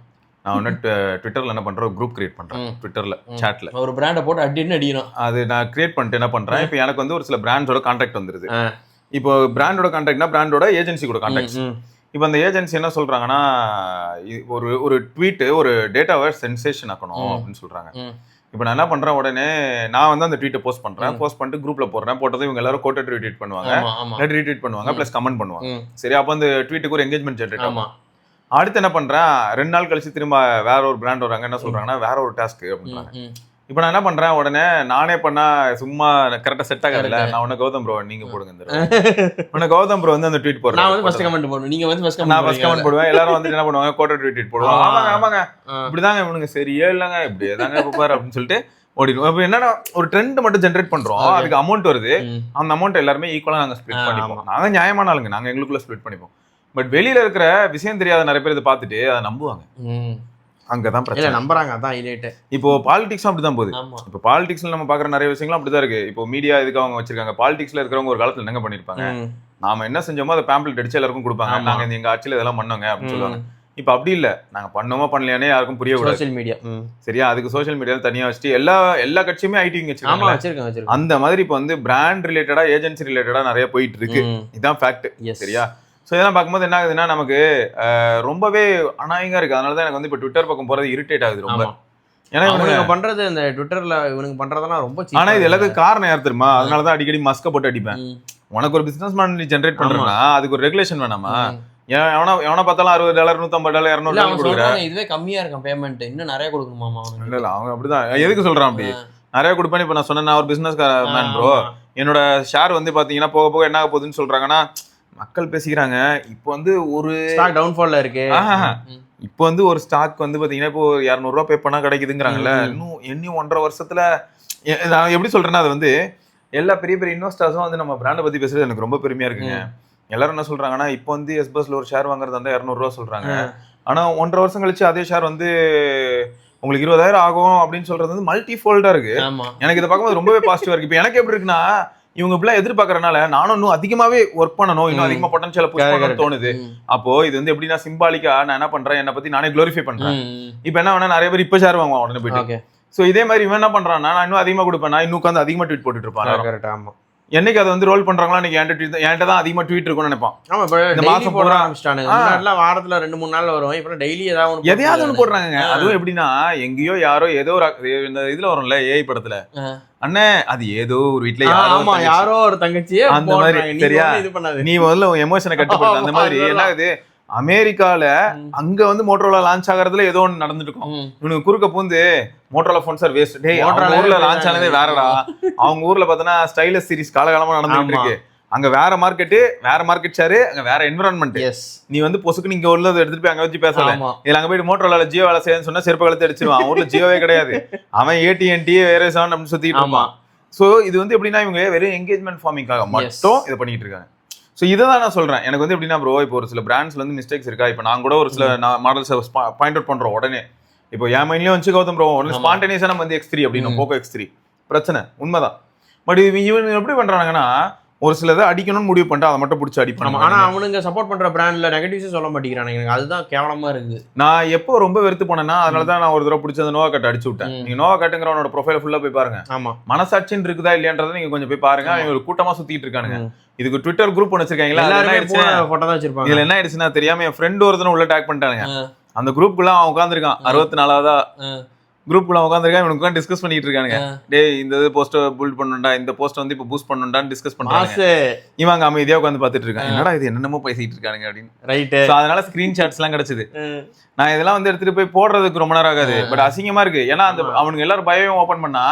நான் ஒன்று ட்விட்டர்ல என்ன பண்றேன், குரூப் கிரியேட் பண்றேன். ட்விட்டர்ல சாட்ல ஒரு பிராண்டை போட்டு அடின்னு அடிக்கணும். அது நான் கிரியேட் பண்ணிட்டு என்ன பண்றேன், இப்போ எனக்கு வந்து ஒரு சில பிராண்ட்ஸோட கான்டாக்ட் வந்துருது. இப்போ பிராண்டோட கான்டாக்ட்னா பிராண்டோட ஏஜென்சி கூட கான்டாக்ட். இப்போ அந்த ஏஜென்சி என்ன சொல்றாங்கன்னா, ஒரு ட்வீட் ஒரு டேட்டாவை சென்சேஷன் ஆக்கணும் அப்படின்னு சொல்றாங்க. இப்போ நான் என்ன பண்றேன், உடனே நான் வந்து அந்த ட்வீட்டை போஸ்ட் பண்றேன், போஸ்ட் பண்ணிட்டு குரூப்ல போடுறேன். போட்டதும் இவங்க எல்லாரும் கோட்டட் ட்வீட் பண்ணுவாங்க, ரீட்வீட் பண்ணுவாங்க, பிளஸ் கமெண்ட் பண்ணுவாங்க. சரி, அப்போ அந்த ட்வீட்டுக்கு ஒரு எங்கேஜ்மெண்ட் ஜென்ரேட் ஆகும். அடுத்து என்ன பண்றேன், 2 நாள் கழிச்சு திரும்ப வேற ஒரு பிராண்ட் வராங்க, என்ன சொல்றாங்கன்னா வேற ஒரு டாஸ்க் அப்படின்றாங்க. இப்போ நான் என்ன பண்றேன், உடனே நானே பண்ணா சும்மா கரெக்டா செட் ஆகாதுல்ல, நான் உடனே கௌதம் ப்ரோ நீங்க போடுங்க, இந்த கௌதம் ப்ரோ வந்து அந்த ட்வீட் போடுறேன், நான் வந்து ஃபர்ஸ்ட் கமெண்ட் போடுவேன், நீங்க வந்து ஃபர்ஸ்ட் நான் ஃபர்ஸ்ட் கமெண்ட் போடுவேன். எல்லாரும் வந்து என்ன பண்ணுவாங்க, கோட்டட் ட்வீட் போடுவாங்க. ஆமாங்க ஆமாங்க இப்படிதாங்க இவனுங்க சரியே இல்லைங்க இப்படியே தாங்க பாரு அப்படின்னு சொல்லிட்டு ஓடிடும். இப்போ என்னன்னா ஒரு ட்ரெண்ட் மட்டும் ஜென்ரேட் பண்றோம், அதுக்கு அமௌண்ட் வருது, அந்த அமௌண்ட் எல்லாருமே ஈக்குவலா நாங்க ஸ்ப்ளிட் பண்ணிப்போம். நாங்க நியாயமான ஆளுங்க, நாங்க எங்களுக்குள்ள ஸ்ப்ளிட் பண்ணிப்போம். பட் வெளியில இருக்கிற விஷயம் தெரியாத நிறைய பேர் இதை பார்த்துட்டு அதை நம்புவாங்க. அங்கதான் பிரச்சனை, நம்புறாங்க. அதான் ஹைலைட். இப்போ பாலிடிக்ஸும் அப்படிதான் போகுது. இப்போ பாலிடிக்ஸ்ல நம்ம பாக்குற நிறைய விஷயங்களும் அப்படிதான் இருக்கு. இப்போ மீடியா இதுக்கு அவங்க வச்சிருக்காங்க. பாலிடிக்ஸ்ல இருக்கிறவங்க ஒரு காலத்துல என்னங்க பண்ணிருப்பாங்க, நாம என்ன செஞ்சோமோ அதை பேம்ப்ளெட் அடிச்சு எல்லாருக்கும் கொடுப்பாங்க, நாங்க எங்க ஆட்சியில இதெல்லாம் பண்ணோங்க அப்படின்னு சொல்லுவாங்க. இப்ப அப்படி இல்ல, நாங்க பண்ணோமா பண்ணலையானே யாருக்கும் புரிய கூடாது. சோஷியல் மீடியா சரியா, அதுக்கு சோஷியல் மீடியா தனியா வச்சுட்டு எல்லா கட்சியுமே ஐடி வச்சிருக்காங்க. அந்த மாதிரி இப்ப வந்து பிராண்ட் ரிலேட்டடா ஏஜென்சி ரிலேட்டடா நிறைய போயிட்டு இருக்கு. இதுதான் ஃபேக்ட். சரியா, ஸோ இதெல்லாம் பார்க்கும்போது என்ன ஆகுதுன்னா, நமக்கு ரொம்பவே அநாயகா இருக்கு. அதனாலதான் எனக்கு வந்து இப்போ ட்விட்டர் பக்கம் போறது இரிட்டேட் ஆகுது ரொம்ப. ஏன்னா இவனுங்க பண்றது இந்த ட்விட்டர்ல இவனுக்கு பண்றதெல்லாம் ரொம்ப, ஆனா இது எல்லாத்துக்கும் காரணம் யார் தெரியுமா, அதனாலதான் அடிக்கடி மஸ்க போட்டு அடிப்பேன். உனக்கு ஒரு பிசினஸ் மேன் ஜென்ரேட் பண்றேன்னா அதுக்கு ஒரு ரெகுலேஷன் வேணாமா? எவனா பார்த்தாலும் $60 $150 $200 கொடுக்குறேன், இதுவே கம்மியா இருக்கும் பேமெண்ட், இன்னும் நிறைய கொடுக்கணுமாமா? இல்ல அவங்க அப்படிதான். எதுக்கு சொல்றான் அப்படி நிறைய கொடுப்பேன்? இப்ப நான் சொன்னேன், ஒரு பிசினஸ் மேன் ப்ரோ, என்னோட ஷேர் வந்து பாத்தீங்கன்னா போக போக என்ன ஆக போகுதுன்னு சொல்றாங்கன்னா, மக்கள் பேசிக்கிறாங்க. இப்போ வந்து ஒரு ஸ்டாக் டவுன்ஃபால்ல இருக்கு. இப்போ வந்து ஒரு ஸ்டாக் வந்து பாத்தீங்கன்னா இப்போ $200 பே பண்ணா கிடைக்குதுங்கிறாங்கல்ல. இன்னும் 1.5 வருஷத்துல நான் எப்படி சொல்றேன்னா, அது வந்து எல்லா பெரிய பெரிய இன்வெஸ்டர்ஸும் வந்து நம்ம பிராண்டை பத்தி பேசுறது எனக்கு ரொம்ப பெருமையா இருக்குங்க. எல்லாரும் என்ன சொல்றாங்கன்னா, இப்போ வந்து எஸ்பஸ்ல ஒரு ஷேர் வாங்குறது வந்து $200 சொல்றாங்க. ஆனா 1.5 வருஷம் கழிச்சு அதே ஷேர் வந்து உங்களுக்கு 20,000 ஆகும் அப்படின்னு சொல்றது வந்து மல்டி ஃபோல்டா இருக்கு. எனக்கு இதை பார்க்கும்போது ரொம்பவே பாசிட்டிவா இருக்கு. இப்போ எனக்கு எப்படி இருக்குன்னா, இவங்க இப்படிலாம் எதிர்பார்க்கறதுனால நானும் இன்னும் அதிகமாவே ஒர்க் பண்ணணும், இன்னும் அதிகமா பொட்டன்ஷியலை புஷ் பண்ணணும்னு தோணுது. அப்போ இது வந்து எப்படின்னா சிம்பாலிக்கா நான் என்ன பண்றேன், என்னை பத்தி நானே குளோரிஃபை பண்றேன். இப்போ என்ன வேணா நிறைய பேர் இப்ப ஷேர் வாங்குவான் உடனே போயிட்டு. சோ இதே மாதிரி இவன் என்ன பண்றான்னா, நான் இன்னும் அதிகமா கொடுப்பேன், நான் இன்னும் உட்காந்து அதிகமா ட்வீட் போட்டுட்டு இருப்பான். என்னைக்கு அதை வந்து ரோல் பண்றாங்களா, இன்னைக்கு என்கிட்ட தான் அதிகமா ட்வீட் இருக்கும்னு நினைப்பான். இந்த மாசம் போட ஆரம்பிச்சிட்டானுங்க. வாரத்துல 2-3 நாள் வரும், இப்ப டெய்லி எதையாவது ஒண்ணு போடுறாங்க. அதுவும் எப்படின்னா, எங்கேயோ யாரோ ஏதோ ஒரு இந்த இதுல வரும்ல ஏஐ படத்துல, அண்ணே அது ஏதோ ஒரு வீட்டுல யாரோ ஒரு தங்கச்சி அந்த மாதிரி. சரியா, நீ முதல்ல எமோஷனை கட்டுப்படுத்த. அந்த மாதிரி என்ன ஆகுது, அமெரிக்கால அங்க வந்து மோட்டரோலா லான்ச் ஆகிறதுல ஏதோ ஒன்று நடந்துட்டு இருக்கும். இவனுக்கு குறுக்க பூந்து மோட்டரோலா போன் சார் வேஸ்ட், டேய் அவங்க ஊர்ல லான்ச் ஆனதே வேறடா. அவங்க ஊர்ல பார்த்தனா ஸ்டைலஸ் சீரிஸ் காலகாலமா நடந்துட்டு இருக்கு. அங்க வேற மார்க்கெட் ஷேர், அங்க வேற என்விரான்மெண்ட். நீ வந்து பொசுக்கு நீங்க உள்ளதை எடுத்துட்டு போய் அங்க வச்சு பேசல. இதுல அங்க போயிட்டு மோட்டரோலால ஜியோ வேலை செய்யன்னு சொன்னா செருப்பு கழுத்து அடிச்சிருவான். ஊர்ல ஜியோவே கிடையாது, அவன் AT&T வேற சான் அப்படின்னு சுத்திட்டு இருப்பான். சோ இது வந்து எப்படின்னா, இவங்க வெறும் என்கேஜ்மெண்ட் ஃபார்மிங்காக மட்டும் இதை பண்ணிட்டு இருக்காங்க. ஸோ இதை தான் நான் சொல்றேன். எனக்கு வந்து எப்படின்னா ப்ரோ, இப்போ ஒரு சில பிராண்ட்ஸ்ல வந்து மிஸ்டேக்ஸ் இருக்கா, இப்போ நான் கூட ஒரு சில மாடல்ஸ் பாயிண்ட் அவுட் பண்றோம். உடனே இப்போ என் மைண்ட்லயும் வந்து கௌதம் ப்ரோ உடனே ஸ்பான்டேனியஸா நம்ம வந்து X3 அப்படின்னு போக்கோ X3 பிரச்சனை உண்மைதான். பட் இவங்க எப்படி பண்றாங்கன்னா, ஒரு சிலதை அடிக்கணும்னு முடிவு பண்ணிட்டு அதை மட்டும் பிடிச்சி அடிப்பாங்க. ஆனா அவனுங்க சப்போர்ட் பண்ற பிராண்ட்ல நெகட்டிவ்ஸே சொல்ல மாட்டேங்கிறாங்க. எனக்கு அதுதான் கேவலமா இருக்குது. நான் எப்போ ரொம்ப வெறுத்து போனேன்னா, அதனாலதான் நான் ஒரு தடவை பிடிச்ச அந்த நோவா கட் அடிச்சு விட்டேன். நீங்க நோவா கட்டுங்கிறவனோட ப்ரொஃபைல் ஃபுல்லா போய் பாருங்க. ஆமா, மனசாட்சின்னு இருக்குதா இல்லையான்றதை நீங்க கொஞ்சம் போய் பாருங்க. அவங்க ஒரு கூட்டமா சுத்திட்டு இருக்கானுங்க. இதுக்கு ட்விட்டர் குரூப் ஒன்று வச்சிருக்காங்களா, இதுல என்ன ஆயிடுச்சுன்னா தெரியாம என் ஃப்ரெண்ட் ஒருத்தனை உள்ள டேக் பண்ணிட்டானுங்க. அந்த குரூப்புக்குள்ள அவன் உட்காந்துருக்கான் 64ஆவதா. குரூப்ல உட்காந்துருக்கேன், இவனுக்கு டிஸ்கஸ் பண்ணிட்டு இருக்கானுங்க. டேய் இந்த போஸ்ட் பில்ட் பண்ணணும்டா, இந்த போஸ்ட் வந்து இப்போ பூஸ்ட் பண்ணணும்டான்னு டிஸ்கஸ் பண்றாங்க. இவன் அங்க அமைதியா உட்காந்து பாத்துட்டு இருக்கான். என்னடா இது என்னென்னமோ பேசிட்டு இருக்கானுங்க அப்படின்னு. ரைட். அதனால ஸ்கிரீன்ஷாட்ஸ் எல்லாம் கிடைச்சது. நான் இதெல்லாம் வந்து எடுத்துட்டு போய் போடுறதுக்கு ரொம்ப நேரம் ஆகாது, பட் அசிங்கமா இருக்கு. ஏன்னா அந்த அவனுக்கு எல்லாரும் பயோவும் ஓபன் பண்ணா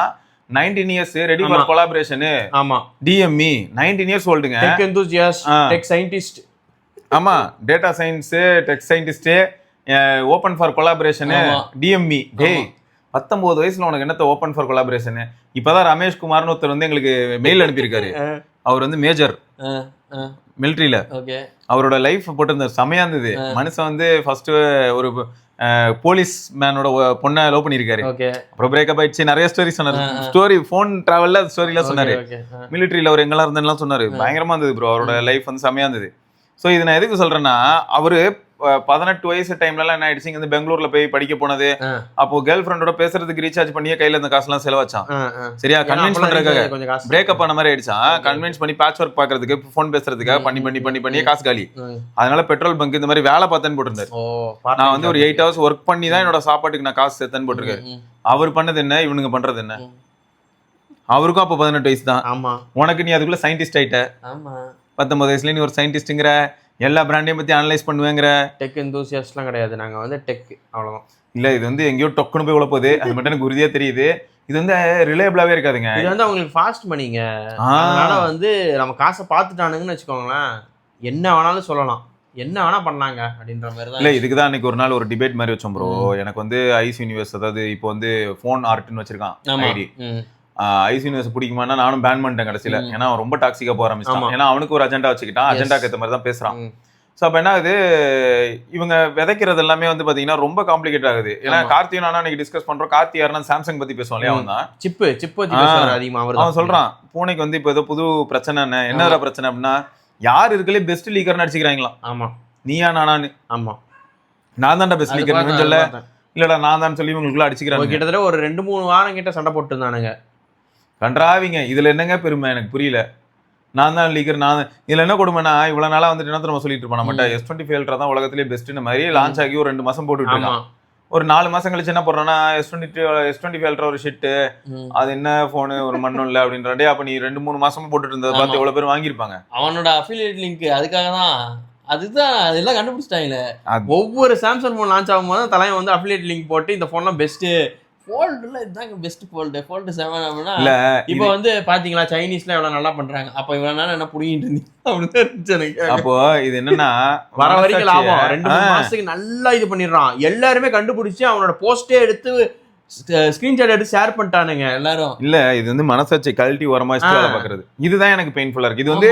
19 இயர்ஸ் ரெடி ஃபார் கொலாபரேஷன். ஆமா, டிஎம்இ 19 இயர்ஸ் ஓல்டுங்க. Tech enthusiast, tech scientist. ஆமா, data science, tech scientist, open for collaboration, DME. டேய் 19 வயசுல உனக்கு என்னத்த ஓபன் ஃபார் கொலாபரேஷன்? இப்பதான் ரமேஷ் குமார்னு ஒருத்தர் வந்து எங்களுக்கு மெயில் அனுப்பியிருக்காரு. அவர் வந்து மேஜர் மிலிட்ரியில. அவரோட லைஃப் போட்டிருந்தார், செமையா இருந்தது. மனுஷன் வந்து ஃபர்ஸ்ட் ஒரு போலீஸ் மேனோட பொண்ணை லவ் பண்ணிருக்காரு. அப்புறம் பிரேக்கப் ஆயிடுச்சு, நிறைய ஸ்டோரி சொன்னாரு. ஸ்டோரி போன் டிராவல்ல ஸ்டோரிலாம் சொன்னாரு. மிலிட்ரியில அவர் எங்கெல்லாம் இருந்தேன்னு சொன்னாரு. பயங்கரமா இருந்தது ப்ரோ, அவரோட லைஃப் வந்து செமையா இருந்தது. ஸோ இது நான் எதுக்கு சொல்றேன்னா, அவரு 18 வயசு டைம்ல எல்லாம் என்ன ஆயிடுச்சு, இங்க பெங்களூர்ல போய் படிக்க போனது. அப்போ கேர்ள் ஃப்ரெண்டோட பேசுறதுக்கு ரீசார்ஜ் பண்ணியே கையில இந்த காசு எல்லாம் செலவாச்சான். சரியா, கன்வின்ஸ் பண்றதுக்காக பிரேக்கப் பண்ண மாதிரி ஆயிடுச்சான். கன்வின்ஸ் பண்ணி பேட்ச் ஒர்க் பாக்குறதுக்கு, போன் பேசுறதுக்காக பண்ணி காசு காலி. அதனால பெட்ரோல் பங்க் இந்த மாதிரி வேலை பார்த்தேன்னு போட்டிருந்தாரு. நான் வந்து ஒரு 8 hours ஒர்க் பண்ணி தான் என்னோட சாப்பாட்டுக்கு நான் காசு சேர்த்தேன்னு போட்டிருக்காரு. அவர் பண்ணது என்ன, இவனுங்க பண்றது என்ன? அவருக்கும் அப்போ 18 வயசு தான். உனக்கு நீ அதுக்குள்ள சயின்டிஸ்ட் ஆயிட்ட. 19 வயசுல நீ ஒரு சயின்டிஸ்ட்ங்கிற, எல்லா பிராண்டையும் பத்தி அனலைஸ் பண்ணுவேங்கிற. டெக் எந்தூசியாஸ்ட்லாம் கிடையாது, நாங்க வந்து டெக் அவ்வளவுதான். இல்ல இது வந்து எங்கேயோ டொக்குன்னு போய் உள்ள போகுது, அது மட்டும் எனக்கு உறுதியா தெரியுது. இது வந்து ரிலேபிளாவே இருக்காதுங்க. இது வந்து அவங்களுக்கு ஃபாஸ்ட் மணிங்க. அதனால வந்து நம்ம காசை பார்த்துட்டானுங்கன்னு வச்சுக்கோங்களேன், என்ன வேணாலும் சொல்லலாம், என்ன வேணா பண்ணாங்க அப்படின்ற மாதிரி தான். இல்ல இதுக்குதான் அன்னைக்கு ஒரு நாள் ஒரு டிபேட் மாதிரி வச்சோம் ப்ரோ. எனக்கு வந்து ஐஸ் யூனிவர்ஸ், அதாவது இப்போ வந்து போன் ஆர்ட்னு வச்சிருக்கான் ஐடி. ஐஸ் யூனிவர்ஸ் பிடிக்குமானா நானும் பேன் பண்ணிட்டேன் கடைசியில. ஏன்னா அவன் ரொம்ப டாக்ஸிக்கா போக ஆரம்பிச்சான். ஏன்னா அவனுக்கு ஒரு அஜெண்டா வச்சுக்கிட்டான், அஜெண்டாக்கு ஏற்ற மாதிரி தான் பேசுறான். ஸோ அப்போ என்ன ஆகுது, இவங்க விதைக்கிறது எல்லாமே வந்து பாத்தீங்கன்னா ரொம்ப காம்ப்ளிகேட் ஆகுது. ஏன்னா கார்த்தியும் நானும் இன்னைக்கு டிஸ்கஸ் பண்றோம். கார்த்தி யாருன்னா சாம்சங் பத்தி பேசுவோம் இல்லையா, அவன் தான் சிப்பு அதிகமா. அவன் சொல்றான் பூனைக்கு வந்து இப்போ ஏதோ புது பிரச்சனை. என்ன பிரச்சனை அப்படின்னா, யார் இருக்கலே பெஸ்ட் லீக்கர்னு அடிச்சுக்கிறாங்களாம். ஆமா, நீயா நானான்னு. ஆமா, நான் தான்டா பெஸ்ட் லீக்கர்னு சொல்ல, இல்லடா நான் தான் சொல்லி இவங்களுக்குள்ள அடிச்சுக்கிறாங்க. கிட்டத்தட்ட ஒரு 2-3 வாரம் கிட்ட சண்டை போட்டு இருந்தானுங்க. கன்றாவிங்க. இதுல என்னங்க பெருமை எனக்கு புரியல. நான் தான் லீக்கர், நான் இதுல என்ன கொடுமைனா, இவ்வளவு நாளா வந்துட்டு என்ன நம்ம சொல்லிட்டு இருப்போம், நம்மகிட்ட S25 Ultra தான் உலகத்திலேயே பெஸ்ட்னு மாதிரி லான்ச் ஆகி ஒரு 2 மாசம் போட்டுட்டு இருக்கான். ஒரு 4 மாசம் கழிச்சு என்ன பண்றான்னா, S25 Ultra ஒரு ஷிட், அது என்ன போனு, ஒரு மண்ணும் இல்ல அப்படின்றாண்டே. அப்ப நீ 2-3 மாசமா போட்டுட்டு இருந்ததை பார்த்து எவ்வளவு பேர் வாங்கியிருப்பாங்க. அவனோட அஃபிலியேட் லிங்க் அதுக்காக தான். அதுதான் அதெல்லாம் கண்டுபிடிச்சிட்டாங்களே. ஒவ்வொரு சாம்சங் போன் லான்ச் ஆகும் போது தலைவன் வந்து அஃபிலியேட் லிங்க் போட்டு இந்த போன்லாம் பெஸ்ட், ஃபோல்டுல இதாங்க பெஸ்ட் ஃபோல்டு 7 அப்படின்னா. இப்போ வந்து பாத்தீங்களா சைனீஸ்ல எவ்வளவு நல்லா பண்றாங்க. அப்ப இவ்வளவு நாள் என்ன புடிங்கிட்டு இருந்தீங்க அப்படின்னு இருந்துச்சு எனக்கு. அப்போ இது என்னன்னா, வர வரைக்கும் லாபம் 2-3 மாசத்துக்கு நல்லா இது பண்ணிடுறான். எல்லாருமே கண்டுபிடிச்சு அவனோட போஸ்டே எடுத்து ஸ்கிரீன்ஷாட் எடுத்து ஷேர் பண்ணிட்டானுங்க எல்லாரும். இல்ல இது வந்து மனசாட்சி கழட்டி ஓரமா வேலை பாக்குறது. இதுதான் எனக்கு பெயின்ஃபுல்லா இருக்கு. இது வந்து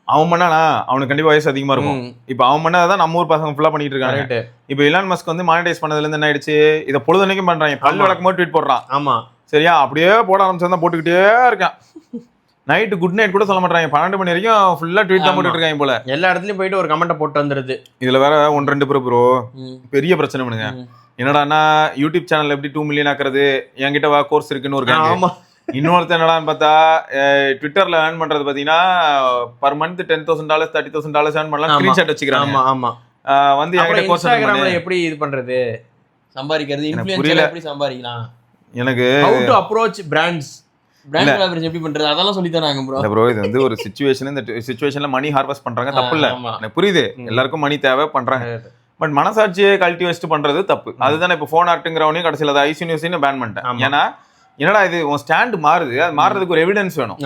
அவன் பண்ணானா அவனுக்கு கண்டிப்பா வயசு அதிகமா இருக்கும். இப்ப அவன் பண்ணாதான் நம்ம ஊர் பசங்க ஃபுல்லா பண்ணிட்டு இருக்காங்க. இப்ப இலான் மஸ்க் வந்து மானிடைஸ் பண்ணதுல இருந்து என்ன ஆயிடுச்சு, இதை பொழுதுனைக்கும் பண்றாங்க. பல்லு விளக்கும் போது ட்வீட் போடுறான். ஆமா சரியா, அப்படியே போட ஆரம்பிச்சா போட்டுக்கிட்டே இருக்கான். நைட்டு குட் நைட் கூட சொல்ல மாட்டாங்க, 12 மணி வரைக்கும் ஃபுல்லா ட்வீட் தான் போட்டுட்டு இருக்காங்க போல. எல்லா இடத்துலயும் போயிட்டு ஒரு கமெண்ட் போட்டு வந்துருது. இதுல வேற 1-2 பேர் ப்ரோ பெரிய பிரச்சனை பண்ணுங்க. என்னடான்னா யூடியூப் சேனல் எப்படி 2 மில்லியன் ஆக்குறது, என்கிட்ட கோர்ஸ் இருக்குன்னு ஒரு கேங்க. இன்னொருத்த என்னடான்னு பார்த்தா, ட்விட்டர்ல ஏர்ன் பண்றது பாத்தீங்கன்னா பர் மந்த் $10,000 $30,000 ஏர்ன் பண்ணலாம், ஸ்கிரீன்ஷாட் வச்சுக்கிறாங்க. ஆமா வந்து என்கிட்ட கோர்ஸ் இன்ஸ்டாகிராம்ல எப்படி இது பண்றது, சம்பாதிக்கிறது, இன்ஃப்ளூயன்சர் எப்படி சம்பாதிக்கலாம், எனக்கு how to approach brands, brand collaboration எப்படி பண்றது, அதெல்லாம் சொல்லி தராங்க ப்ரோ. ப்ரோ இது வந்து ஒரு சிச்சுவேஷன், இந்த சிச்சுவேஷன்ல மணி ஹார்வெஸ்ட் பண்றாங்க, தப்பு இல்ல, எனக்கு புரியுது, எல்லாருக்கும் மணி தேவை பண்றாங்க. பட் மனசாட்சியை கல்ட்டி வச்சுட்டு பண்றது தப்பு. அதுதானே இப்போ ஃபோன் ஆர்ட்டுங்கிறவனையும் கடைசியில் அதை ஐசி நியூஸையும் பேன் பண்ணிட்டேன். ஏன்னா என்னடா இது உன் ஸ்டாண்ட் மாறுது, அது மாறுறதுக்கு ஒரு எவிடன்ஸ் வேணும்.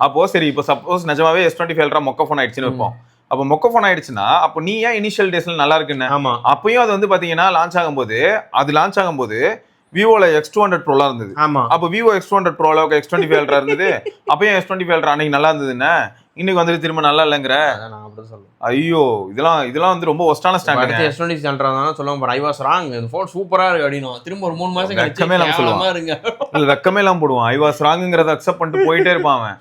அப்போ சரி, இப்போ சப்போஸ் நிஜமாவே S25 Ultra மொக்க ஃபோன் ஆயிடுச்சுன்னு வைப்போம். அப்போ மொக்க ஃபோன் ஆயிடுச்சுன்னா அப்போ நீ ஏன் இனிஷியல் டேஸ்ல நல்லா இருக்குன்னு, அப்பயும் அது வந்து பாத்தீங்கன்னா லான்ச் ஆகும்போது விவோல X200 ப்ரோலாம் இருந்தது. அப்போ விவோ X200 ப்ரோ அளவுக்கு X25 Ultra இருந்தது. அப்பயும் S25 Ultra அன்னைக்கு நல்லா இருந்ததுன்னா இன்னைக்கு வந்துட்டு திரும்ப நல்லா இல்லைங்கிற. ஐயோ இதெல்லாம் வந்து ரொம்ப ஒஸ்டான ஸ்டாண்ட். S25 Ultra தான் சொல்லுவாங்க, ஐ வாஸ் ராங், இந்த ஃபோன் சூப்பரா இருக்கு அப்படினோ. திரும்ப ஒரு 3 மாசம் கழிச்சு வெக்கமே எல்லாம் போடுவான். ஐ வாஸ் ராங்ங்கறத அக்செப்ட் பண்ணிட்டு போயிட்டே இருப்பான் அவன்.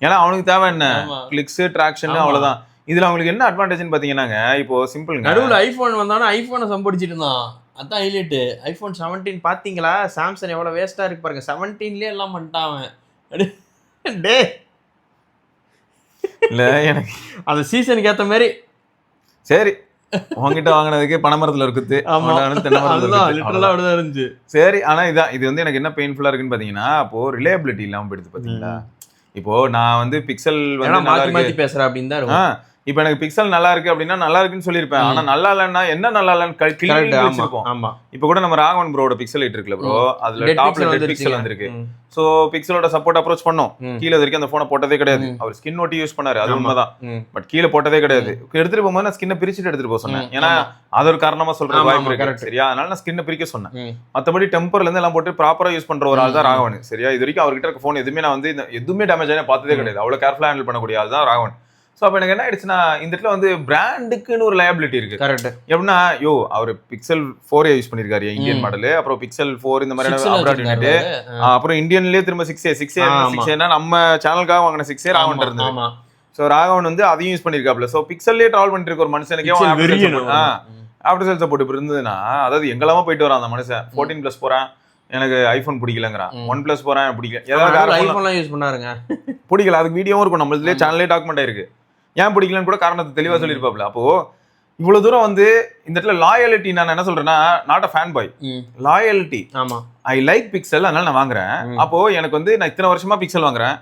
ஏன்னா அவனுக்கு தேவை என்ன, கிளிக்ஸ், ட்ராக்ஷன், அவ்வளவுதான். இதுல அவங்களுக்கு என்ன அட்வான்டேஜ்னு பாத்தீங்கன்னாங்க, இப்போ சிம்பிள், நடுவுல ஐபோன் வந்தானே ஐபோனை சம்படிச்சிட்டு இருந்தான். அதான் ஹைலைட். ஐபோன் 17 பாத்தீங்களா, சாம்சங் எவ்வளவு வேஸ்டா இருக்கு பாருங்க. 17லயே எல்லாம் பண்ணிட்டான் அவன். டே இல்ல எனக்கு அந்த சீசனுக்கு ஏத்த மாதிரி. சரி உங்ககிட்ட வாங்கினதுக்கு பனைமரத்துல ஒரு குத்து, ஆமா. தென்னை மரத்துல ஒரு அதுதான் குத்து. லிட்டரலா அப்படிதான் இருந்துச்சு. சரி, ஆனா இது வந்து எனக்கு என்ன பெயின்ஃபுல்லா இருக்குன்னு பாத்தீங்கன்னா, அப்போ ரிலையபிலிட்டி இல்லாம போயிடுது பாத்தீங்களா. இப்போ நான் வந்து பிக்சல் வந்து நல்லா மாத்தி இருக்கு, மாத்தி பேசுற அப்படின்னு தான் இருக்கும். இப்போ எனக்கு பிக்சல் நல்லா இருக்கு அப்படின்னா நல்லா இருக்குன்னு சொல்லியிருப்பேன். ஆனா நல்லா இல்லைன்னா என்ன நல்லா இல்லைன்னு கிளி வச்சிருப்போம். ஆமா. இப்போ கூட நம்ம ராகவன் ப்ரோட பிக்சல் 8 இருக்குல்ல ப்ரோ, அதுல டாப்ல டெட் பிக்சல் வந்திருக்கு. சோ பிக்சலோட சப்போர்ட் அப்ரோச் பண்ணோம். கீழ வரைக்கும் அந்த போனை போட்டதே கிடையாது. அவர் ஸ்கின் ஒட்டி யூஸ் பண்ணாரு, அது உண்மைதான். பட் கீழ போட்டதே கிடையாது. எடுத்துட்டு போகும்போது நான் ஸ்கின்னை பிரிச்சுட்டு எடுத்துட்டு போக சொன்னேன். ஏன்னா அது ஒரு காரணமா சொல்ற வாய்ப்பு இருக்கு. சரியா, அதனால நான் ஸ்கின்னை பிரிக்க சொன்னேன். மத்தபடி டெம்பர்ல இருந்து எல்லாம் போட்டு ப்ராப்பரா யூஸ் பண்ற ஒரு ஆள் தான் ராகவன். சரியா, இது வரைக்கும் அவர்கிட்ட இருக்க போன் எதுவுமே நான் வந்து எதுவுமே டேமேஜ் ஆனே பார்த்ததே கிடையாது. அவ்வளவு கேர்ஃபுல்லா ஹேண்டில் பண்ணக்கூடிய ஆள் தான் ராகவன். ஸோ அப்போ எனக்கு என்ன ஆயிடுச்சுன்னா, இந்த இடத்துல வந்து பிராண்டுக்குன்னு ஒரு லயபிலிட்டி இருக்கு. கரெக்ட். எப்படின்னா, அவர் பிக்சல் 4A யூஸ் பண்ணிருக்காரு இந்தியன் மாடலு, அப்புறம் பிக்சல் 4 இந்த மாதிரியான அப்ராட் யூனிட், அப்புறம் இந்தியன்லயே திரும்ப 6A நம்ம சேனலுக்காக வாங்கின 6A ராகவன் இருந்தது. ஸோ ராகவன் வந்து அதையும் யூஸ் பண்ணிருக்காப்ல. ஸோ பிக்சல்லே டிராவல் பண்ணிட்டு இருக்க ஒரு மனுஷனுக்கே ஆஃப்டர் சேல் சப்போர்ட் இப்ப இருந்ததுன்னா, அதாவது எங்கெல்லாம போயிட்டு வரான் அந்த மனுஷன். 14+ போறான், எனக்கு ஐபோன் பிடிக்கலங்கிறான். 1+ போறேன் பிடிக்கல, ஏதாவது ஐபோன்லாம் யூஸ் பண்ணாருங்க பிடிக்கல. அதுக்கு வீடியோவும் இருக்கும், நம்மளதுலேயே சேனல்லே டாக்குமெண்ட் ஆயிருக்கு. ஏன் பிடிக்கலன்னு கூட காரணத்தை தெளிவா சொல்லியிருப்பாப்ல. அப்போ இவ்வளவு தூரம் வந்து இந்த இடத்துல லாயலிட்டி, நான் என்ன சொல்றேன்னா, not a fan boy, loyalty. ஆமா, ஐ லைக் பிக்சல், அதனால நான் வாங்குறேன். அப்போ எனக்கு வந்து நான் இத்தனை வருஷமா பிக்சல் வாங்குறேன்,